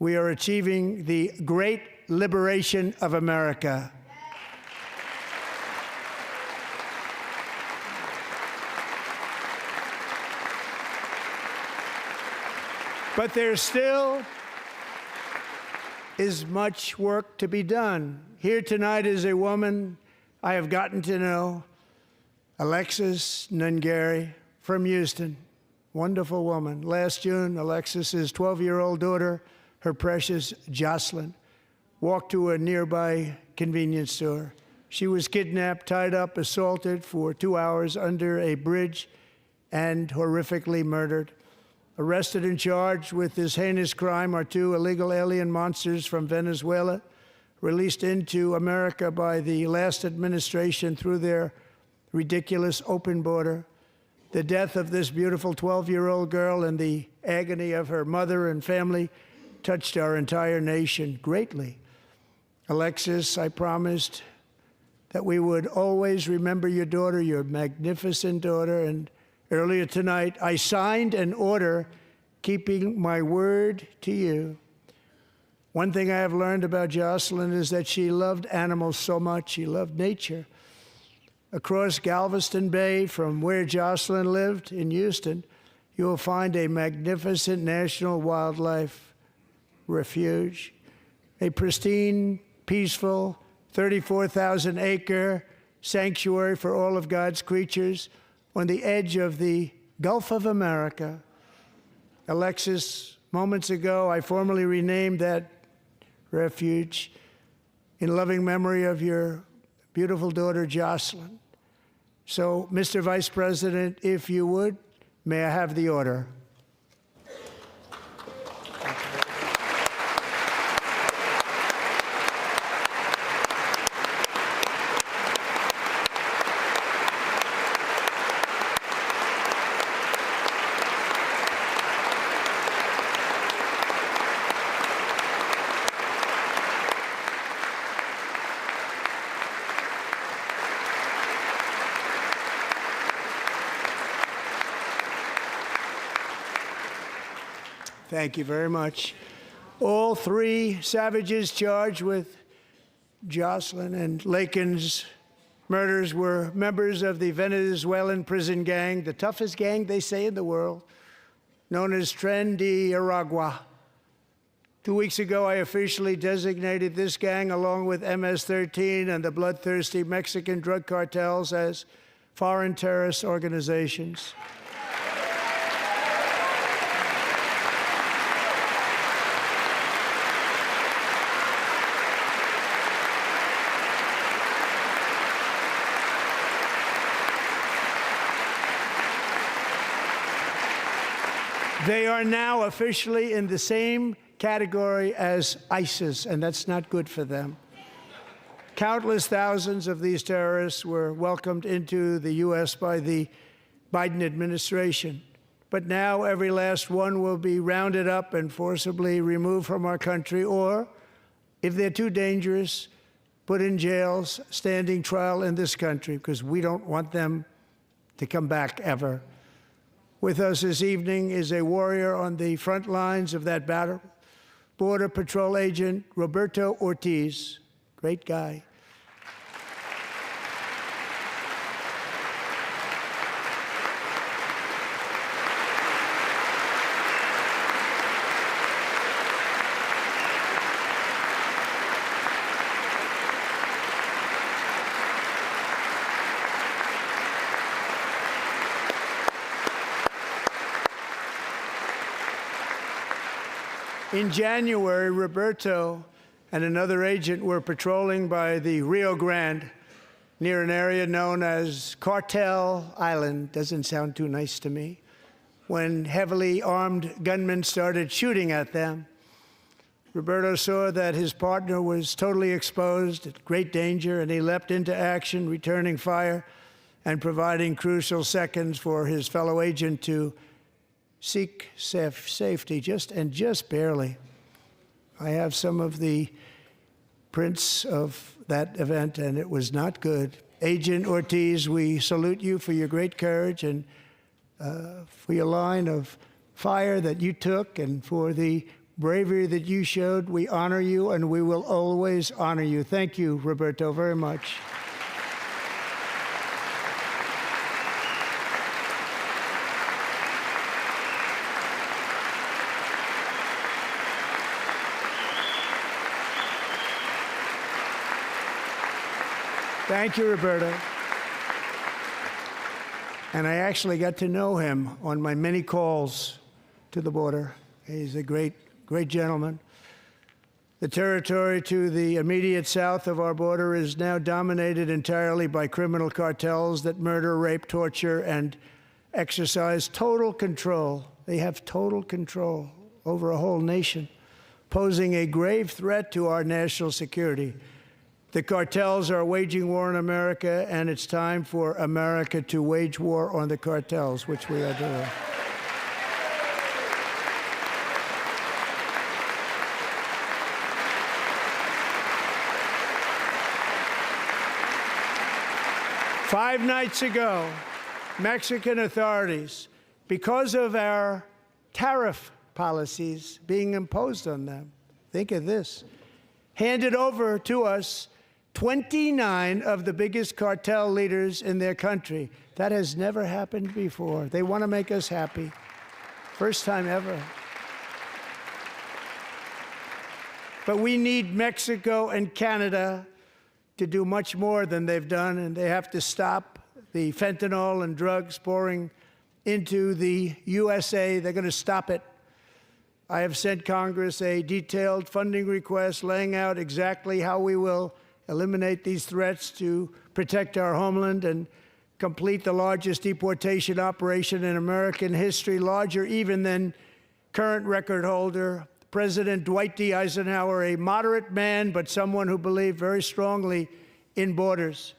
we are achieving the great liberation of America. But there still is much work to be done. Here tonight is a woman I have gotten to know, Alexis Nungari from Houston. Wonderful woman. Last June, Alexis's 12-year-old daughter, her precious Jocelyn, walked to a nearby convenience store. She was kidnapped, tied up, assaulted for 2 hours under a bridge, and horrifically murdered. Arrested and charged with this heinous crime are 2 illegal alien monsters from Venezuela, released into America by the last administration through their ridiculous open border. The death of this beautiful 12-year-old girl and the agony of her mother and family touched our entire nation greatly. Alexis, I promised that we would always remember your daughter, your magnificent daughter, and earlier tonight, I signed an order keeping my word to you. One thing I have learned about Jocelyn is that she loved animals so much. She loved nature. Across Galveston Bay, from where Jocelyn lived in Houston, you will find a magnificent national wildlife refuge, a pristine, peaceful, 34,000-acre sanctuary for all of God's creatures on the edge of the Gulf of America. Alexis, moments ago, I formally renamed that refuge in loving memory of your beautiful daughter, Jocelyn. So, Mr. Vice President, if you would, may I have the order? Thank you very much. All 3 savages charged with Jocelyn and Lakin's murders were members of the Venezuelan prison gang, the toughest gang, they say, in the world, known as Tren de Aragua. 2 weeks ago, I officially designated this gang, along with MS-13 and the bloodthirsty Mexican drug cartels, as foreign terrorist organizations. They are now officially in the same category as ISIS, and that's not good for them. Countless thousands of these terrorists were welcomed into the U.S. by the Biden administration. But now every last one will be rounded up and forcibly removed from our country, or, if they're too dangerous, put in jails, standing trial in this country, because we don't want them to come back ever. With us this evening is a warrior on the front lines of that battle, Border Patrol Agent Roberto Ortiz. Great guy. In January, Roberto and another agent were patrolling by the Rio Grande near an area known as Cartel Island. Doesn't sound too nice to me. When heavily armed gunmen started shooting at them, Roberto saw that his partner was totally exposed, at great danger, and he leapt into action, returning fire and providing crucial seconds for his fellow agent to seek safety, just barely. I have some of the prints of that event, and it was not good. Agent Ortiz, we salute you for your great courage and for your line of fire that you took and for the bravery that you showed. We honor you, and we will always honor you. Thank you, Roberto, very much. Thank you, Roberto. And I actually got to know him on my many calls to the border. He's a great, great gentleman. The territory to the immediate south of our border is now dominated entirely by criminal cartels that murder, rape, torture, and exercise total control. They have total control over a whole nation, posing a grave threat to our national security. The cartels are waging war in America, and it's time for America to wage war on the cartels, which we are doing. Five nights ago, Mexican authorities, because of our tariff policies being imposed on them, think of this, handed over to us 29 of the biggest cartel leaders in their country. That has never happened before. They want to make us happy. First time ever. But we need Mexico and Canada to do much more than they've done, and they have to stop the fentanyl and drugs pouring into the USA. They're going to stop it. I have sent Congress a detailed funding request laying out exactly how we will eliminate these threats to protect our homeland and complete the largest deportation operation in American history, larger even than current record holder President Dwight D. Eisenhower, a moderate man, but someone who believed very strongly in borders.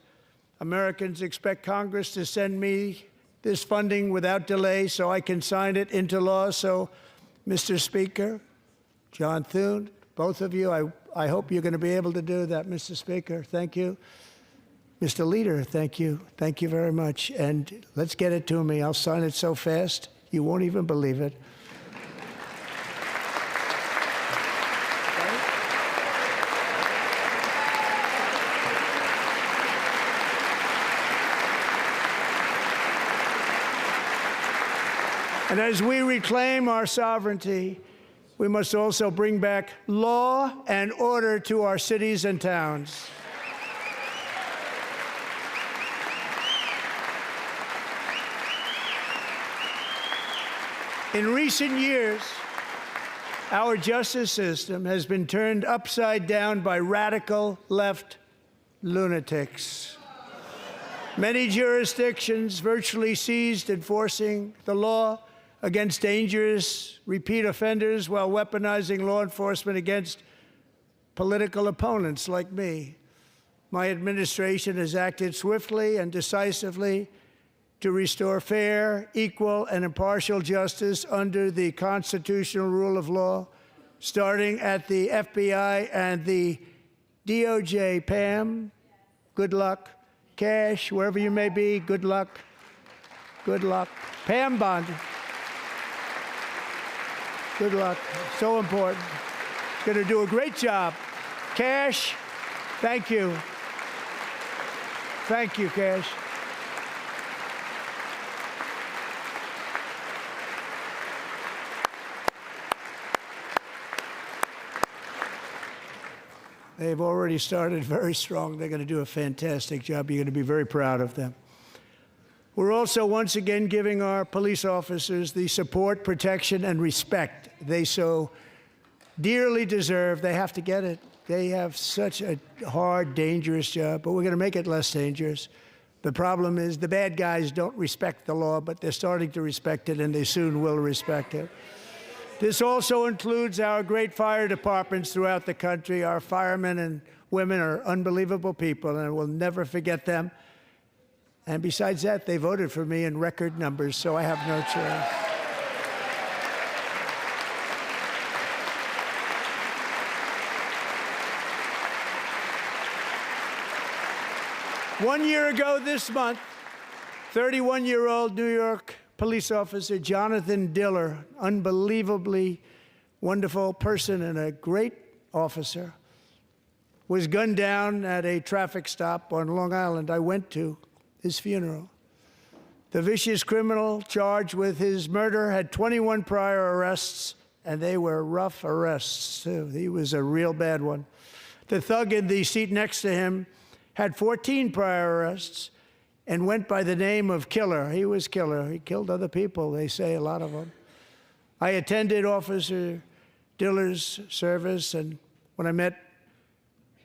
Americans expect Congress to send me this funding without delay so I can sign it into law. So, Mr. Speaker, John Thune, both of you, I hope you're going to be able to do that, Mr. Speaker. Thank you. Mr. Leader, thank you. Thank you very much. And let's get it to me. I'll sign it so fast, you won't even believe it. And as we reclaim our sovereignty, we must also bring back law and order to our cities and towns. In recent years, our justice system has been turned upside down by radical left lunatics. Many jurisdictions virtually ceased enforcing the law against dangerous repeat offenders while weaponizing law enforcement against political opponents like me. My administration has acted swiftly and decisively to restore fair, equal, and impartial justice under the constitutional rule of law, starting at the FBI and the DOJ. Pam, good luck. Cash, wherever you may be, good luck. Good luck. Pam Bond. Good luck. So important. Going to do a great job. Cash, thank you. Thank you, Cash. They've already started very strong. They're going to do a fantastic job. You're going to be very proud of them. We're also once again giving our police officers the support, protection, and respect they so dearly deserve. They have to get it. They have such a hard, dangerous job, but we're going to make it less dangerous. The problem is the bad guys don't respect the law, but they're starting to respect it, and they soon will respect it. This also includes our great fire departments throughout the country. Our firemen and women are unbelievable people, and we'll never forget them. And besides that, they voted for me in record numbers, so I have no choice. One year ago this month, 31-year-old New York police officer Jonathan Diller, unbelievably wonderful person and a great officer, was gunned down at a traffic stop on Long Island. I went to his funeral. The vicious criminal charged with his murder had 21 prior arrests, and they were rough arrests, too. He was a real bad one. The thug in the seat next to him had 14 prior arrests, and went by the name of Killer. He was Killer. He killed other people, they say, a lot of them. I attended Officer Diller's service, and when I met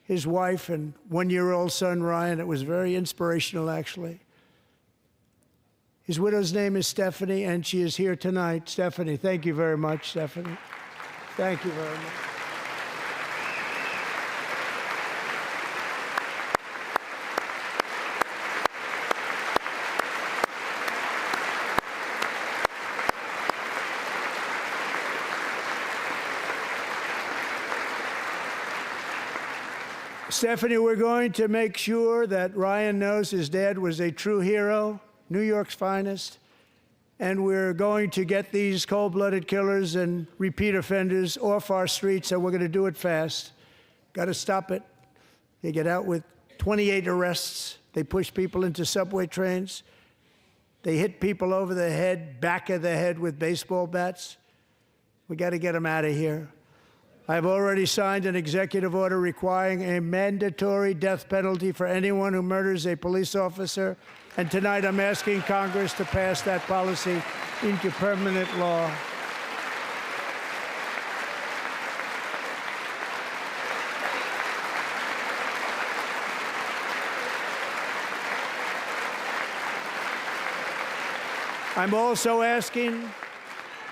his wife and one-year-old son, Ryan, it was very inspirational, actually. His widow's name is Stephanie, and she is here tonight. Stephanie, thank you very much, Stephanie. Thank you very much. Stephanie, we're going to make sure that Ryan knows his dad was a true hero, New York's finest, and we're going to get these cold-blooded killers and repeat offenders off our streets, and we're going to do it fast. Got to stop it. They get out with 28 arrests. They push people into subway trains. They hit people over the head, back of the head with baseball bats. We got to get them out of here. I've already signed an executive order requiring a mandatory death penalty for anyone who murders a police officer. And tonight I'm asking Congress to pass that policy into permanent law. I'm also asking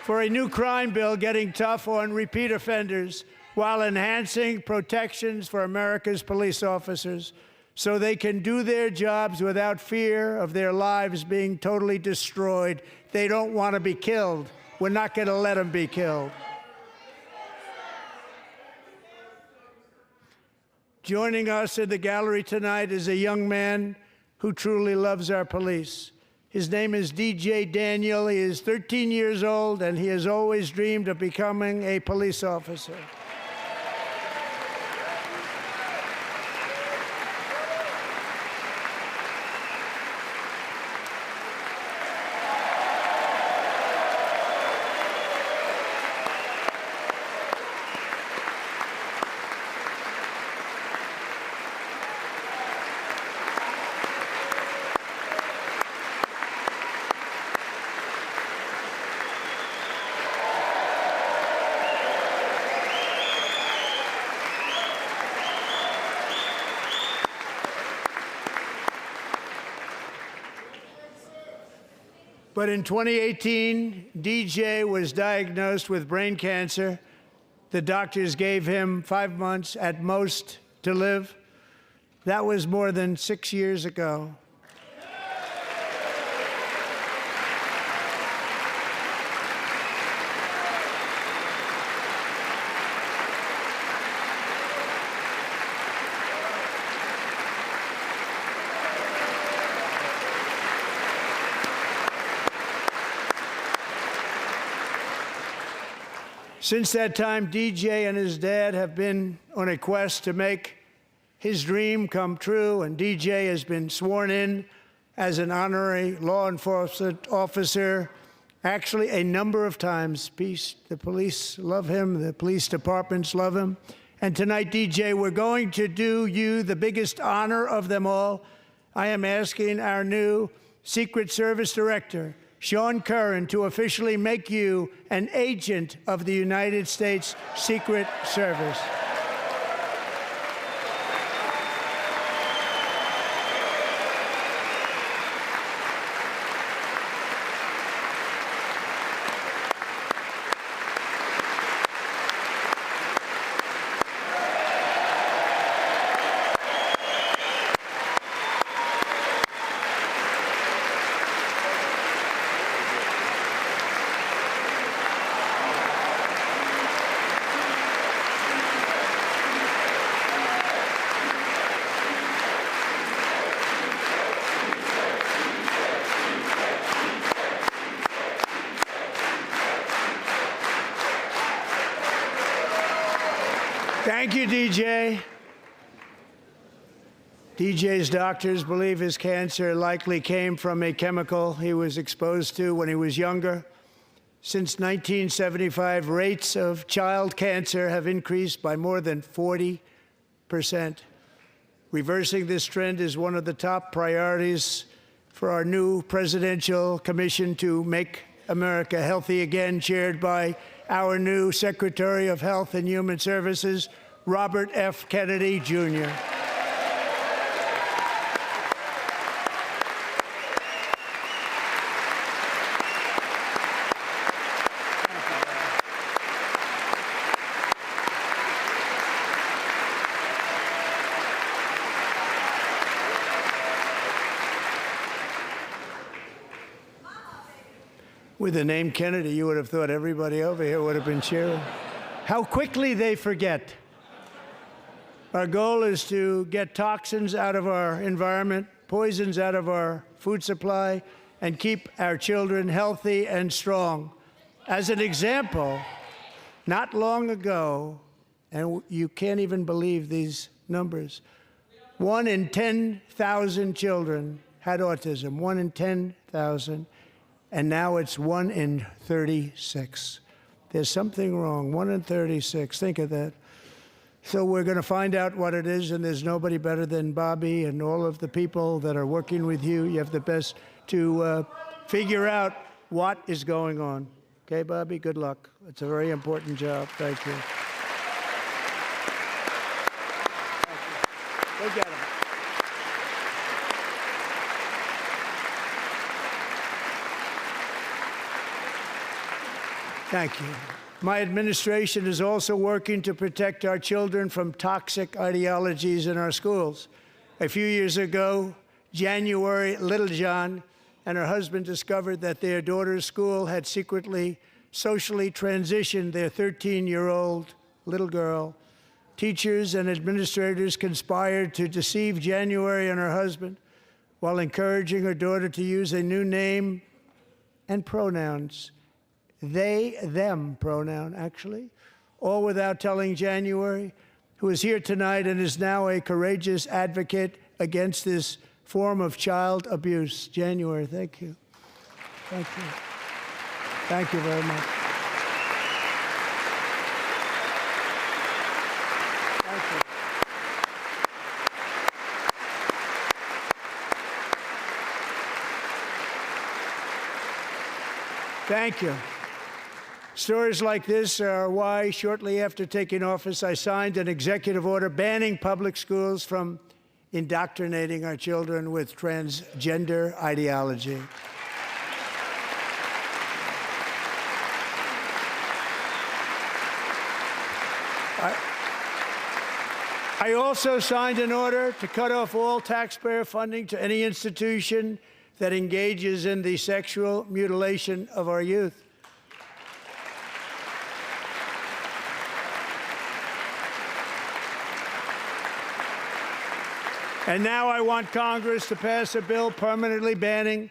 for a new crime bill getting tough on repeat offenders while enhancing protections for America's police officers so they can do their jobs without fear of their lives being totally destroyed. They don't want to be killed. We're not going to let them be killed. Joining us in the gallery tonight is a young man who truly loves our police. His name is DJ Daniel. He is 13 years old, and he has always dreamed of becoming a police officer. But in 2018, DJ was diagnosed with brain cancer. The doctors gave him 5 months at most to live. That was more than 6 years ago. Since that time, DJ and his dad have been on a quest to make his dream come true, and DJ has been sworn in as an honorary law enforcement officer, actually a number of times. The police love him, the police departments love him. And tonight, DJ, we're going to do you the biggest honor of them all. I am asking our new Secret Service Director, Sean Curran, to officially make you an agent of the United States Secret Service. Thank you, DJ. DJ's doctors believe his cancer likely came from a chemical he was exposed to when he was younger. Since 1975, rates of child cancer have increased by more than 40%. Reversing this trend is one of the top priorities for our new presidential commission to make America healthy again, chaired by our new Secretary of Health and Human Services, Robert F. Kennedy, Jr. With the name Kennedy, you would have thought everybody over here would have been cheering. How quickly they forget. Our goal is to get toxins out of our environment, poisons out of our food supply, and keep our children healthy and strong. As an example, not long ago, and you can't even believe these numbers, 1 in 10,000 children had autism, 1 in 10,000. And now it's 1 in 36. There's something wrong, 1 in 36, think of that. So we're gonna find out what it is, and there's nobody better than Bobby and all of the people that are working with you. You have the best to figure out what is going on. Okay, Bobby, good luck. It's a very important job, thank you. Go get him. Thank you. My administration is also working to protect our children from toxic ideologies in our schools. A few years ago, January Littlejohn and her husband discovered that their daughter's school had secretly socially transitioned their 13-year-old little girl. Teachers and administrators conspired to deceive January and her husband while encouraging her daughter to use a new name and pronouns. They, them pronoun, actually, all without telling January, who is here tonight and is now a courageous advocate against this form of child abuse. January, thank you. Thank you. Thank you very much. Thank you. Thank you. Stories like this are why, shortly after taking office, I signed an executive order banning public schools from indoctrinating our children with transgender ideology. I also signed an order to cut off all taxpayer funding to any institution that engages in the sexual mutilation of our youth. And now I want Congress to pass a bill permanently banning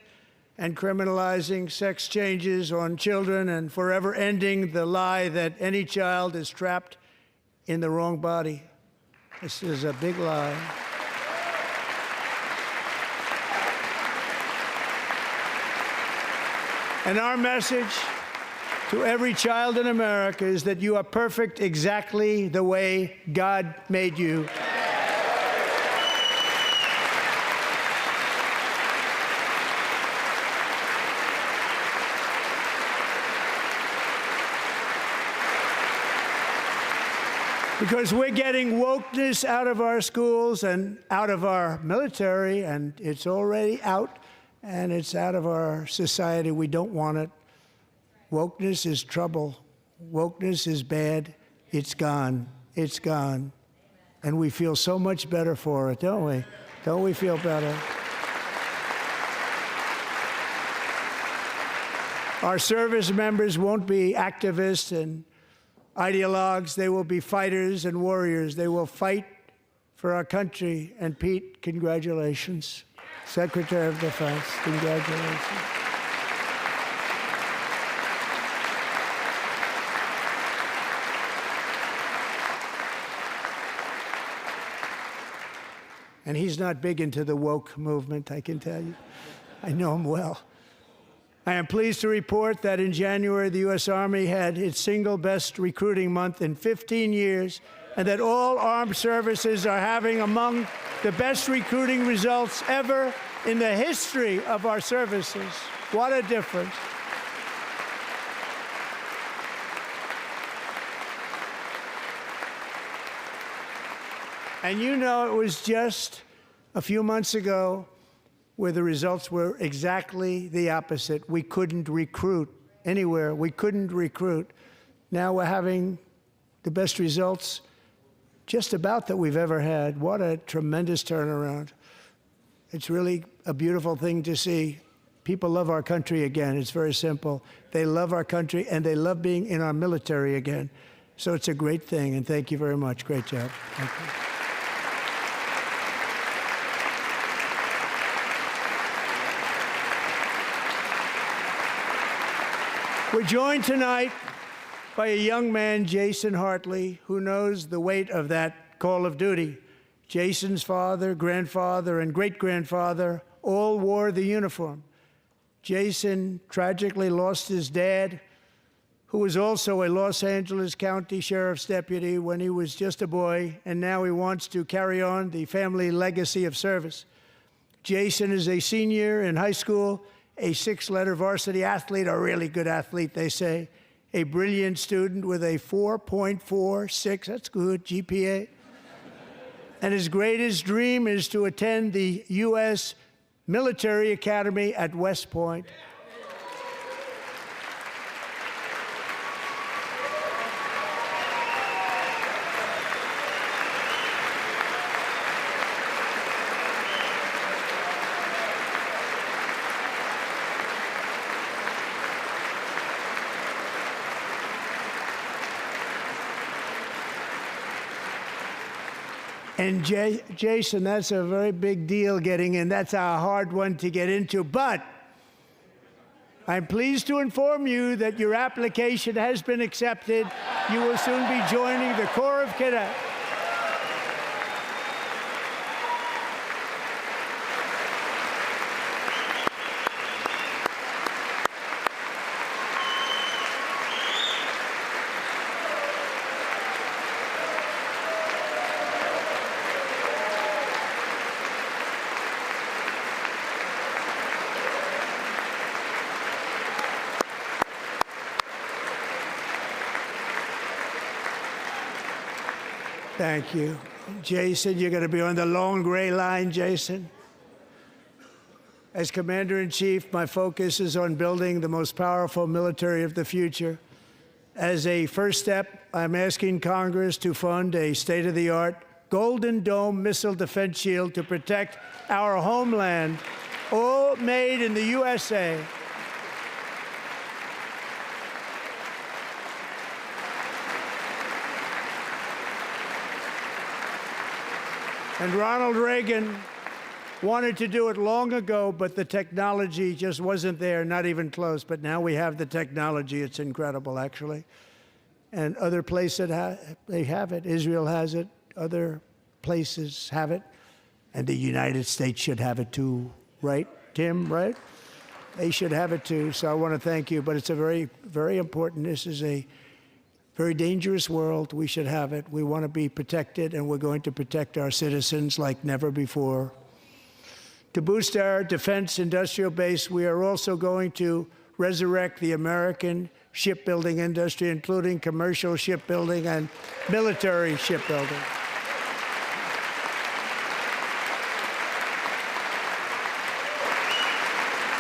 and criminalizing sex changes on children and forever ending the lie that any child is trapped in the wrong body. This is a big lie. And our message to every child in America is that you are perfect exactly the way God made you. Because we're getting wokeness out of our schools and out of our military, and it's already out, and it's out of our society. We don't want it. Wokeness is trouble. Wokeness is bad. It's gone. It's gone. And we feel so much better for it, don't we? Don't we feel better? Our service members won't be activists and ideologues. They will be fighters and warriors. They will fight for our country. And Pete, congratulations. Secretary of Defense, congratulations. And he's not big into the woke movement, I can tell you. I know him well. I am pleased to report that in January, the U.S. Army had its single best recruiting month in 15 years and that all armed services are having among the best recruiting results ever in the history of our services. What a difference. And you know, it was just a few months ago where the results were exactly the opposite. We couldn't recruit anywhere. We couldn't recruit. Now we're having the best results just about that we've ever had. What a tremendous turnaround. It's really a beautiful thing to see. People love our country again. It's very simple. They love our country, and they love being in our military again. So it's a great thing, and thank you very much. Great job. Thank you. We're joined tonight by a young man, Jason Hartley, who knows the weight of that call of duty. Jason's father, grandfather, and great-grandfather all wore the uniform. Jason tragically lost his dad, who was also a Los Angeles County Sheriff's deputy when he was just a boy, and now he wants to carry on the family legacy of service. Jason is a senior in high school, a six-letter varsity athlete, a really good athlete, they say, a brilliant student with a 4.46, that's good, GPA. And his greatest dream is to attend the U.S. Military Academy at West Point. And Jason, that's a very big deal getting in. That's a hard one to get into. But I'm pleased to inform you that your application has been accepted. You will soon be joining the Corps of Cadets. Thank you. Jason, you're going to be on the long gray line, Jason. As Commander-in-Chief, my focus is on building the most powerful military of the future. As a first step, I'm asking Congress to fund a state-of-the-art Golden Dome missile defense shield to protect our homeland, all made in the USA. And Ronald Reagan wanted to do it long ago, but the technology just wasn't there, not even close. But now we have the technology. It's incredible, actually. And other places, they have it. Israel has it. Other places have it. And the United States should have it too, right, Tim, right? They should have it too. So I want to thank you. But it's a very, very important. This is a very dangerous world. We should have it. We want to be protected, and we're going to protect our citizens like never before. To boost our defense industrial base, we are also going to resurrect the American shipbuilding industry, including commercial shipbuilding and military shipbuilding.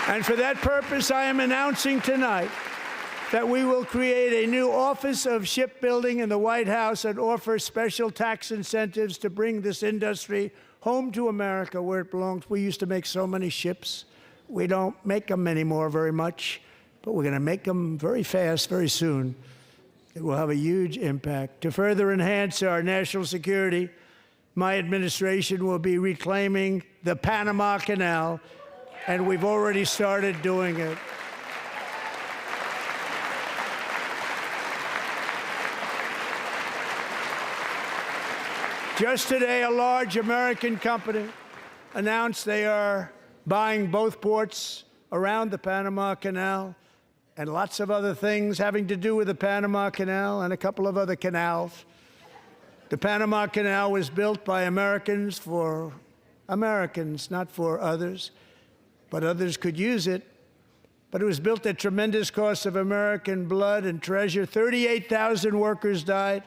And for that purpose, I am announcing tonight that we will create a new Office of Shipbuilding in the White House and offer special tax incentives to bring this industry home to America where it belongs. We used to make so many ships. We don't make them anymore very much, but we're going to make them very fast, very soon. It will have a huge impact. To further enhance our national security, my administration will be reclaiming the Panama Canal, and we've already started doing it. Just today, a large American company announced they are buying both ports around the Panama Canal and lots of other things having to do with the Panama Canal and a couple of other canals. The Panama Canal was built by Americans for Americans, not for others, but others could use it. But it was built at tremendous cost of American blood and treasure. 38,000 workers died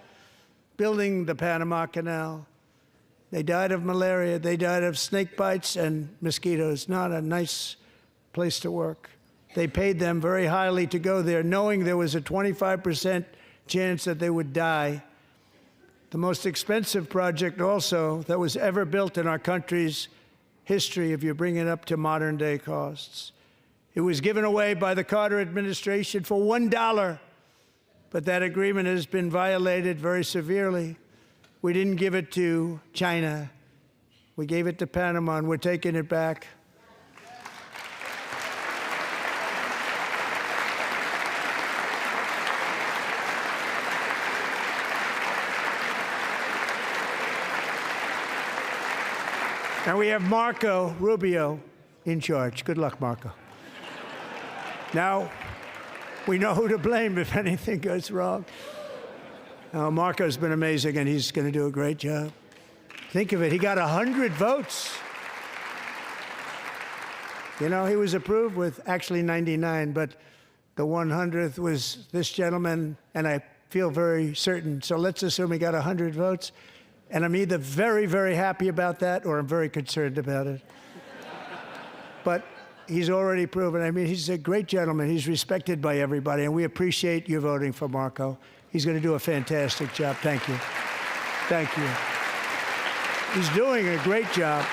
building the Panama Canal. They died of malaria. They died of snake bites and mosquitoes. Not a nice place to work. They paid them very highly to go there, knowing there was a 25% chance that they would die. The most expensive project also that was ever built in our country's history, if you bring it up to modern day costs. It was given away by the Carter administration for $1, but that agreement has been violated very severely. We didn't give it to China. We gave it to Panama, and we're taking it back. And we have Marco Rubio in charge. Good luck, Marco. Now, we know who to blame if anything goes wrong. Marco's been amazing, and he's going to do a great job. Think of it. He got 100 votes. You know, he was approved with actually 99, but the 100th was this gentleman, and I feel very certain. So let's assume he got 100 votes. And I'm either very, very happy about that or I'm very concerned about it. But he's already proven. I mean, he's a great gentleman. He's respected by everybody, and we appreciate you voting for Marco. He's going to do a fantastic job. Thank you. Thank you. He's doing a great job.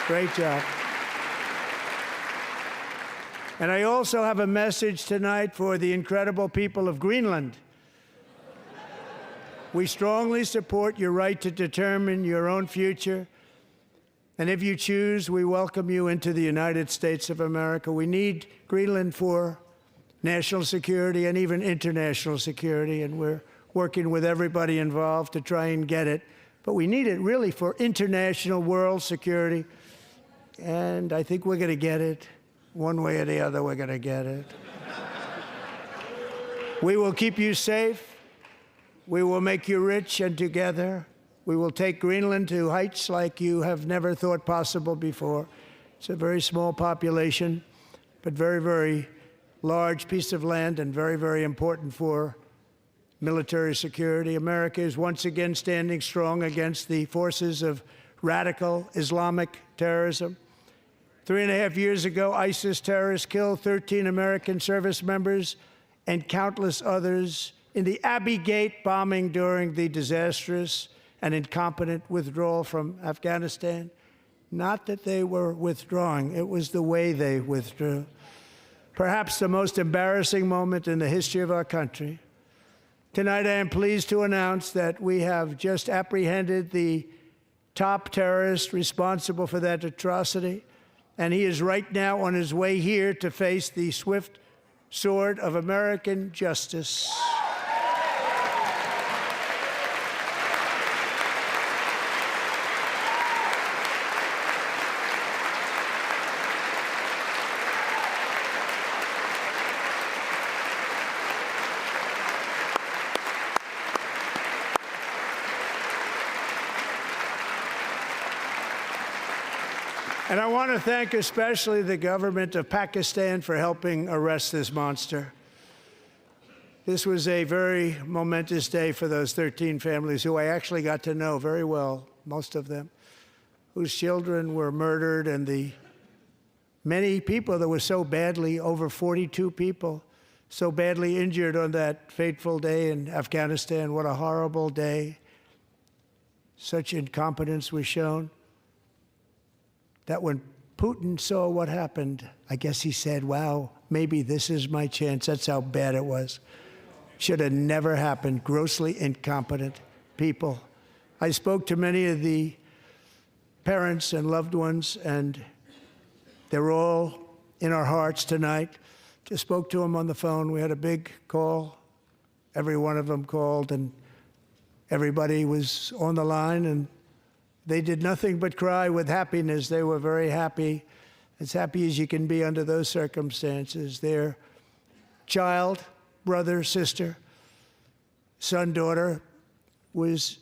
Great job. And I also have a message tonight for the incredible people of Greenland. We strongly support your right to determine your own future. And if you choose, we welcome you into the United States of America. We need Greenland for national security and even international security, and we're working with everybody involved to try and get it. But we need it really for international world security, and I think we're going to get it. One way or the other, we're going to get it. We will keep you safe. We will make you rich, and together we will take Greenland to heights like you have never thought possible before. It's a very small population, but very, very large piece of land and very, very important for military security. America is once again standing strong against the forces of radical Islamic terrorism. 3.5 years ago, ISIS terrorists killed 13 American service members and countless others in the Abbey Gate bombing during the disastrous and incompetent withdrawal from Afghanistan. Not that they were withdrawing, it was the way they withdrew. Perhaps the most embarrassing moment in the history of our country. Tonight, I am pleased to announce that we have just apprehended the top terrorist responsible for that atrocity, and he is right now on his way here to face the swift sword of American justice. And I want to thank especially the government of Pakistan for helping arrest this monster. This was a very momentous day for those 13 families who I actually got to know very well, most of them, whose children were murdered, and the many people that were so badly, over 42 people, so badly injured on that fateful day in Afghanistan. What a horrible day. Such incompetence was shown. That when Putin saw what happened, I guess he said, wow, maybe this is my chance. That's how bad it was. Should have never happened. Grossly incompetent people. I spoke to many of the parents and loved ones, and they're all in our hearts tonight. Just spoke to them on the phone. We had a big call. Every one of them called, and everybody was on the line, and they did nothing but cry with happiness. They were very happy, as happy as you can be under those circumstances. Their child brother, sister, son, daughter was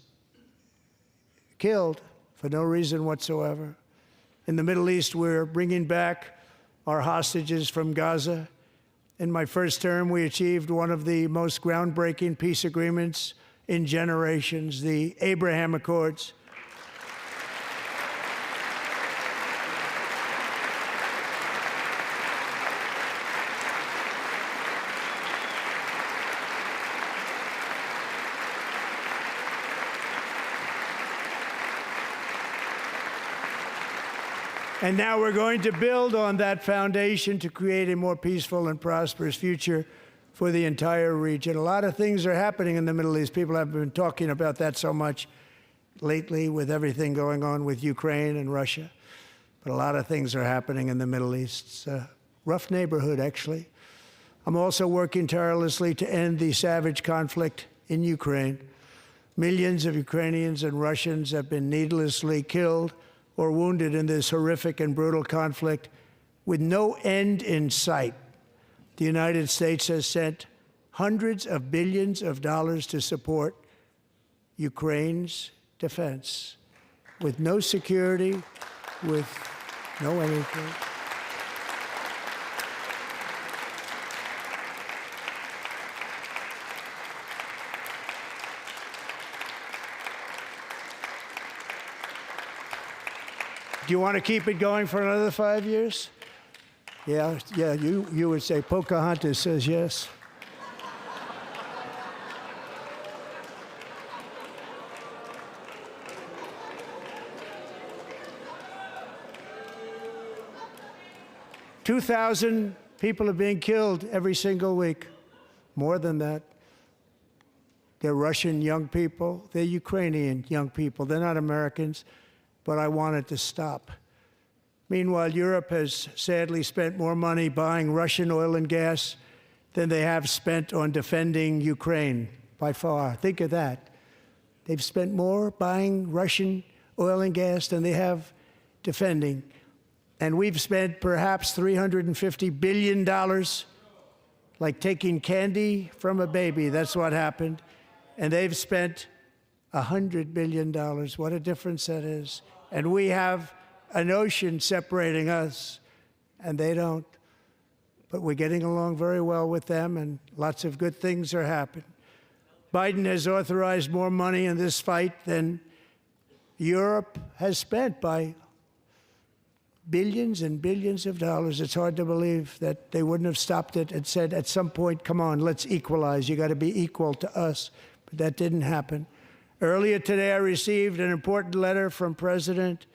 killed for no reason whatsoever. In the Middle East, we're bringing back our hostages from Gaza. In my first term, we achieved one of the most groundbreaking peace agreements in generations, the Abraham Accords. And now we're going to build on that foundation to create a more peaceful and prosperous future for the entire region. A lot of things are happening in the Middle East. People have been talking about that so much lately with everything going on with Ukraine and Russia. But a lot of things are happening in the Middle East. It's a rough neighborhood, actually. I'm also working tirelessly to end the savage conflict in Ukraine. Millions of Ukrainians and Russians have been needlessly killed or wounded in this horrific and brutal conflict with no end in sight. The United States has sent hundreds of billions of dollars to support Ukraine's defense, with no security, with no anything. Do you want to keep it going for another 5 years? Yeah, you would say Pocahontas says yes. "2,000 people are being killed every single week. More than that. They're Russian young people. They're Ukrainian young people. They're not Americans. But I want it to stop. Meanwhile, Europe has sadly spent more money buying Russian oil and gas than they have spent on defending Ukraine, by far. Think of that. They've spent more buying Russian oil and gas than they have defending. And we've spent perhaps $350 billion, like taking candy from a baby. That's what happened. And they've spent $100 billion. What a difference that is. And we have an ocean separating us, and they don't. But we're getting along very well with them, and lots of good things are happening. Biden has authorized more money in this fight than Europe has spent, by billions and billions of dollars. It's hard to believe that they wouldn't have stopped it and said, at some point, come on, let's equalize. You got to be equal to us. But that didn't happen. Earlier today, I received an important letter from President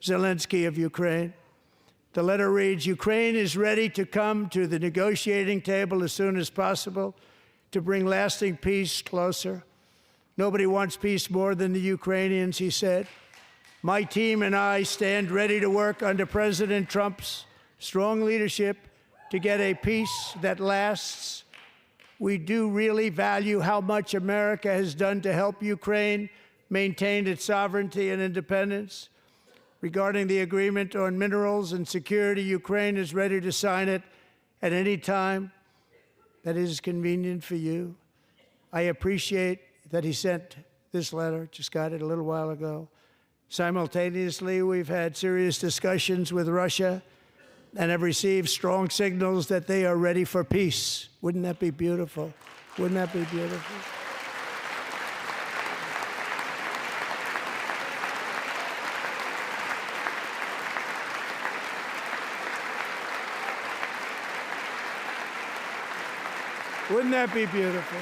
Zelensky of Ukraine. The letter reads, "Ukraine is ready to come to the negotiating table as soon as possible to bring lasting peace closer. Nobody wants peace more than the Ukrainians," he said. "My team and I stand ready to work under President Trump's strong leadership to get a peace that lasts. We do really value how much America has done to help Ukraine maintain its sovereignty and independence. Regarding the agreement on minerals and security, Ukraine is ready to sign it at any time that is convenient for you." I appreciate that he sent this letter, just got it a little while ago. Simultaneously, we've had serious discussions with Russia and have received strong signals that they are ready for peace. Wouldn't that be beautiful? Wouldn't that be beautiful? Wouldn't that be beautiful?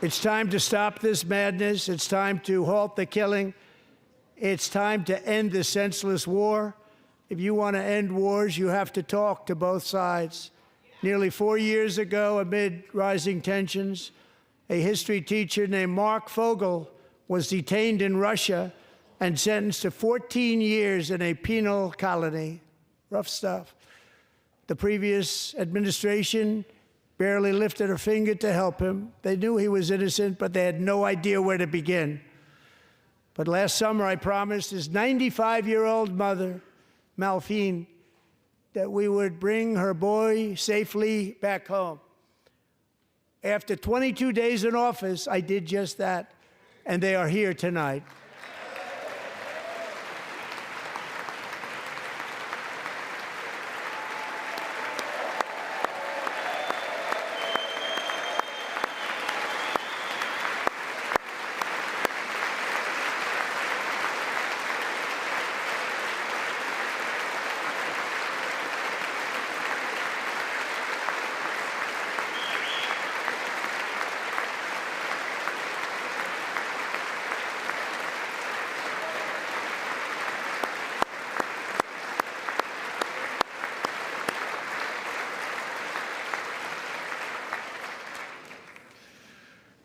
It's time to stop this madness. It's time to halt the killing. It's time to end this senseless war. If you want to end wars, you have to talk to both sides. Nearly 4 years ago, amid rising tensions, a history teacher named Mark Fogel was detained in Russia and sentenced to 14 years in a penal colony. Rough stuff. The previous administration barely lifted a finger to help him. They knew he was innocent, but they had no idea where to begin. But last summer, I promised his 95-year-old mother, Malphine, that we would bring her boy safely back home. After 22 days in office, I did just that, and they are here tonight.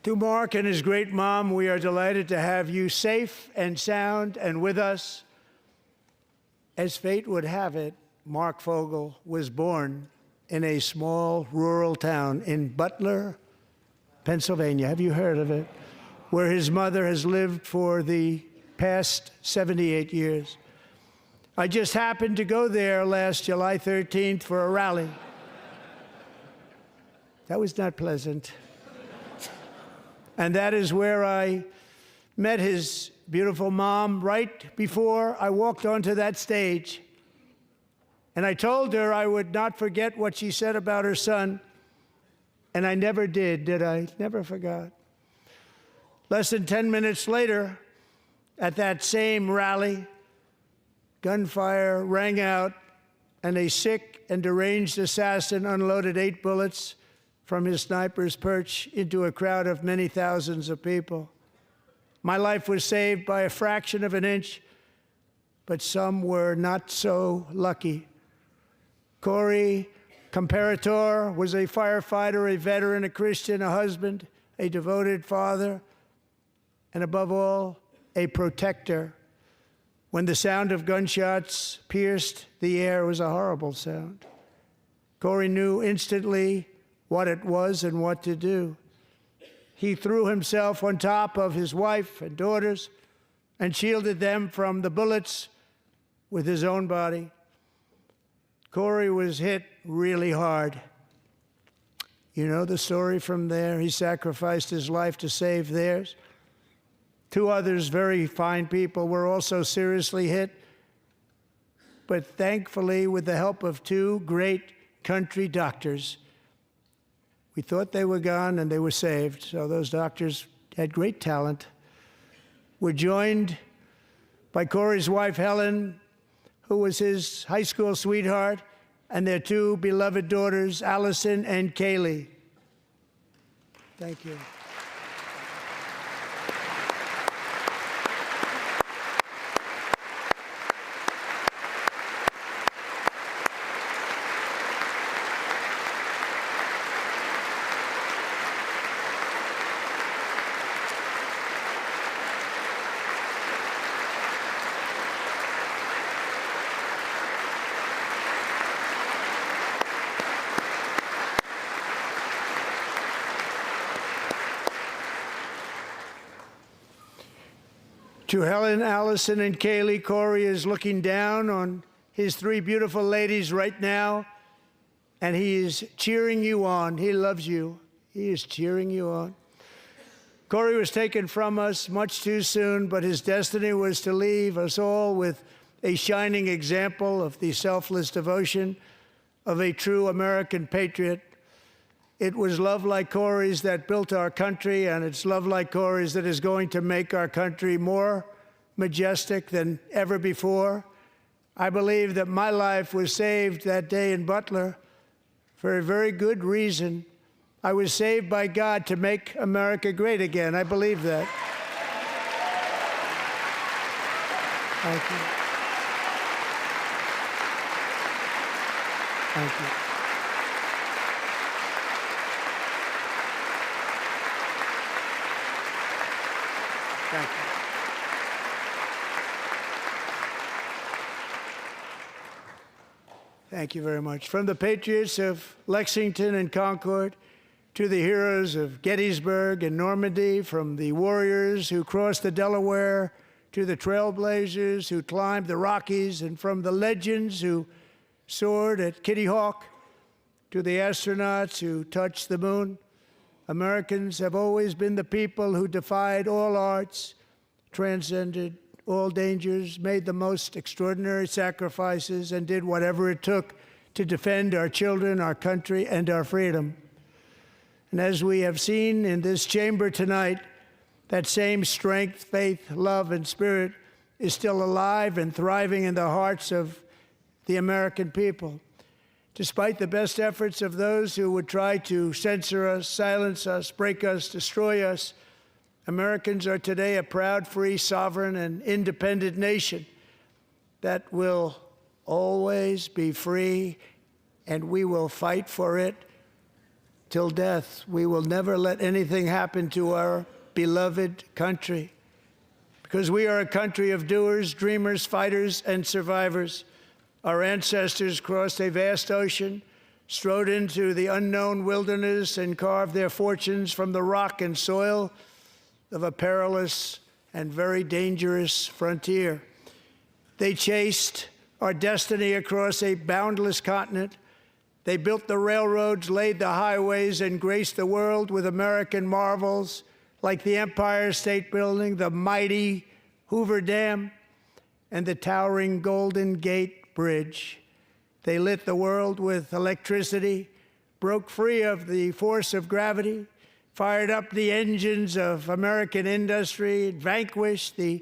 To Mark and his great mom, we are delighted to have you safe and sound and with us. As fate would have it, Mark Fogel was born in a small rural town in Butler, Pennsylvania. Have you heard of it? Where his mother has lived for the past 78 years. I just happened to go there last July 13th for a rally. That was not pleasant. And that is where I met his beautiful mom right before I walked onto that stage. And I told her I would not forget what she said about her son. And I never did I? Never forgot. Less than 10 minutes later, at that same rally, gunfire rang out, and a sick and deranged assassin unloaded 8 bullets from his sniper's perch into a crowd of many thousands of people. My life was saved by a fraction of an inch, but some were not so lucky. Corey Comparator was a firefighter, a veteran, a Christian, a husband, a devoted father, and above all, a protector. When the sound of gunshots pierced the air, it was a horrible sound. Corey knew instantly what it was and what to do. He threw himself on top of his wife and daughters and shielded them from the bullets with his own body. Corey was hit really hard. You know the story from there. He sacrificed his life to save theirs. 2 others, very fine people, were also seriously hit. But thankfully, with the help of 2 great country doctors, we thought they were gone, and they were saved. So those doctors had great talent. We're joined by Corey's wife, Helen, who was his high school sweetheart, and their 2 beloved daughters, Allison and Kaylee. Thank you. To Helen, Allison, and Kaylee, Corey is looking down on his 3 beautiful ladies right now, and he is cheering you on. He loves you. He is cheering you on. Corey was taken from us much too soon, but his destiny was to leave us all with a shining example of the selfless devotion of a true American patriot. It was love like Corey's that built our country, and it's love like Corey's that is going to make our country more majestic than ever before. I believe that my life was saved that day in Butler for a very good reason. I was saved by God to make America great again. I believe that. Thank you. Thank you. Thank you. Thank you very much. From the patriots of Lexington and Concord to the heroes of Gettysburg and Normandy, from the warriors who crossed the Delaware to the trailblazers who climbed the Rockies, and from the legends who soared at Kitty Hawk, to the astronauts who touched the moon. Americans have always been the people who defied all odds, transcended all dangers, made the most extraordinary sacrifices, and did whatever it took to defend our children, our country, and our freedom. And as we have seen in this chamber tonight, that same strength, faith, love, and spirit is still alive and thriving in the hearts of the American people. Despite the best efforts of those who would try to censor us, silence us, break us, destroy us, Americans are today a proud, free, sovereign, and independent nation that will always be free, and we will fight for it till death. We will never let anything happen to our beloved country, because we are a country of doers, dreamers, fighters, and survivors. Our ancestors crossed a vast ocean, strode into the unknown wilderness, and carved their fortunes from the rock and soil of a perilous and very dangerous frontier. They chased our destiny across a boundless continent. They built the railroads, laid the highways, and graced the world with American marvels like the Empire State Building, the mighty Hoover Dam, and the towering Golden Gate Bridge. They lit the world with electricity, broke free of the force of gravity, fired up the engines of American industry, vanquished the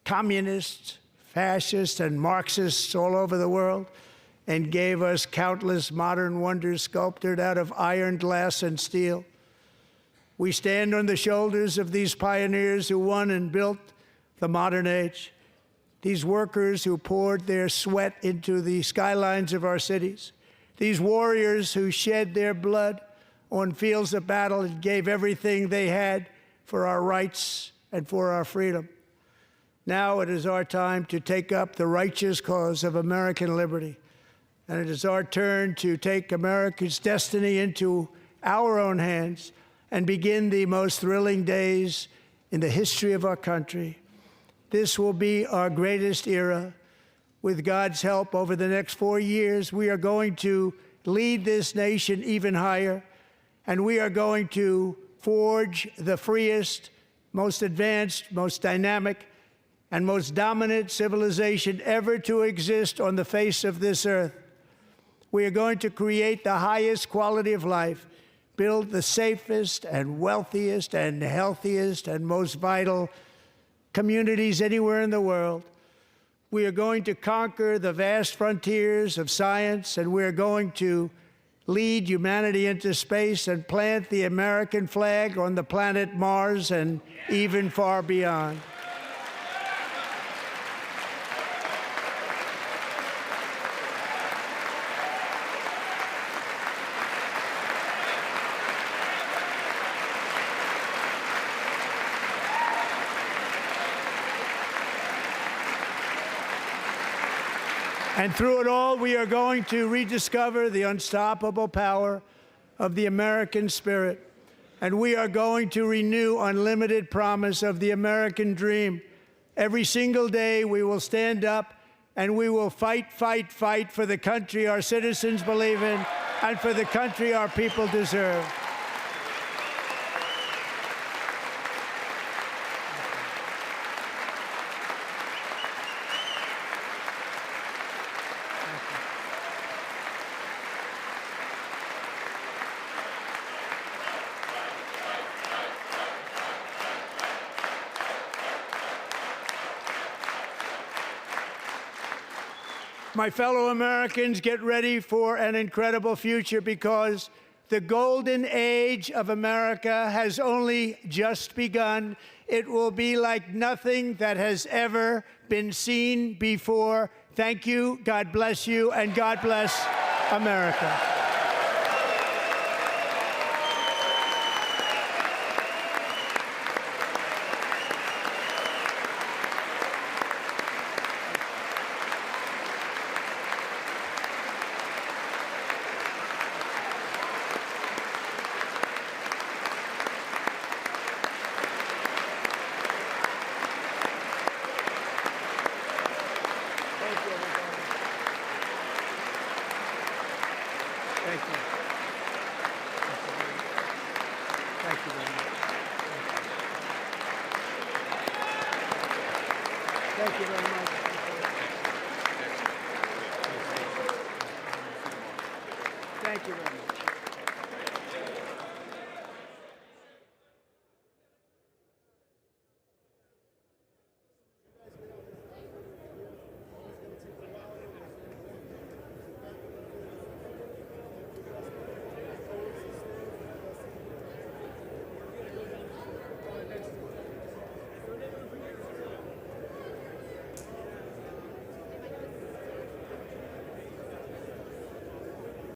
communists, fascists, and Marxists all over the world, and gave us countless modern wonders sculptured out of iron, glass, and steel. We stand on the shoulders of these pioneers who won and built the modern age, these workers who poured their sweat into the skylines of our cities, these warriors who shed their blood on fields of battle and gave everything they had for our rights and for our freedom. Now it is our time to take up the righteous cause of American liberty. And it is our turn to take America's destiny into our own hands and begin the most thrilling days in the history of our country. This will be our greatest era. With God's help, over the next 4 years, we are going to lead this nation even higher, and we are going to forge the freest, most advanced, most dynamic, and most dominant civilization ever to exist on the face of this earth. We are going to create the highest quality of life, build the safest and wealthiest and healthiest and most vital communities anywhere in the world. We are going to conquer the vast frontiers of science, and we are going to lead humanity into space and plant the American flag on the planet Mars and even far beyond. And through it all, we are going to rediscover the unstoppable power of the American spirit. And we are going to renew unlimited promise of the American dream. Every single day, we will stand up and we will fight, fight, fight for the country our citizens believe in and for the country our people deserve. My fellow Americans, get ready for an incredible future, because the golden age of America has only just begun. It will be like nothing that has ever been seen before. Thank you, God bless you, and God bless America. Thank you. Thank you very much. Thank you very much. Thank you very much.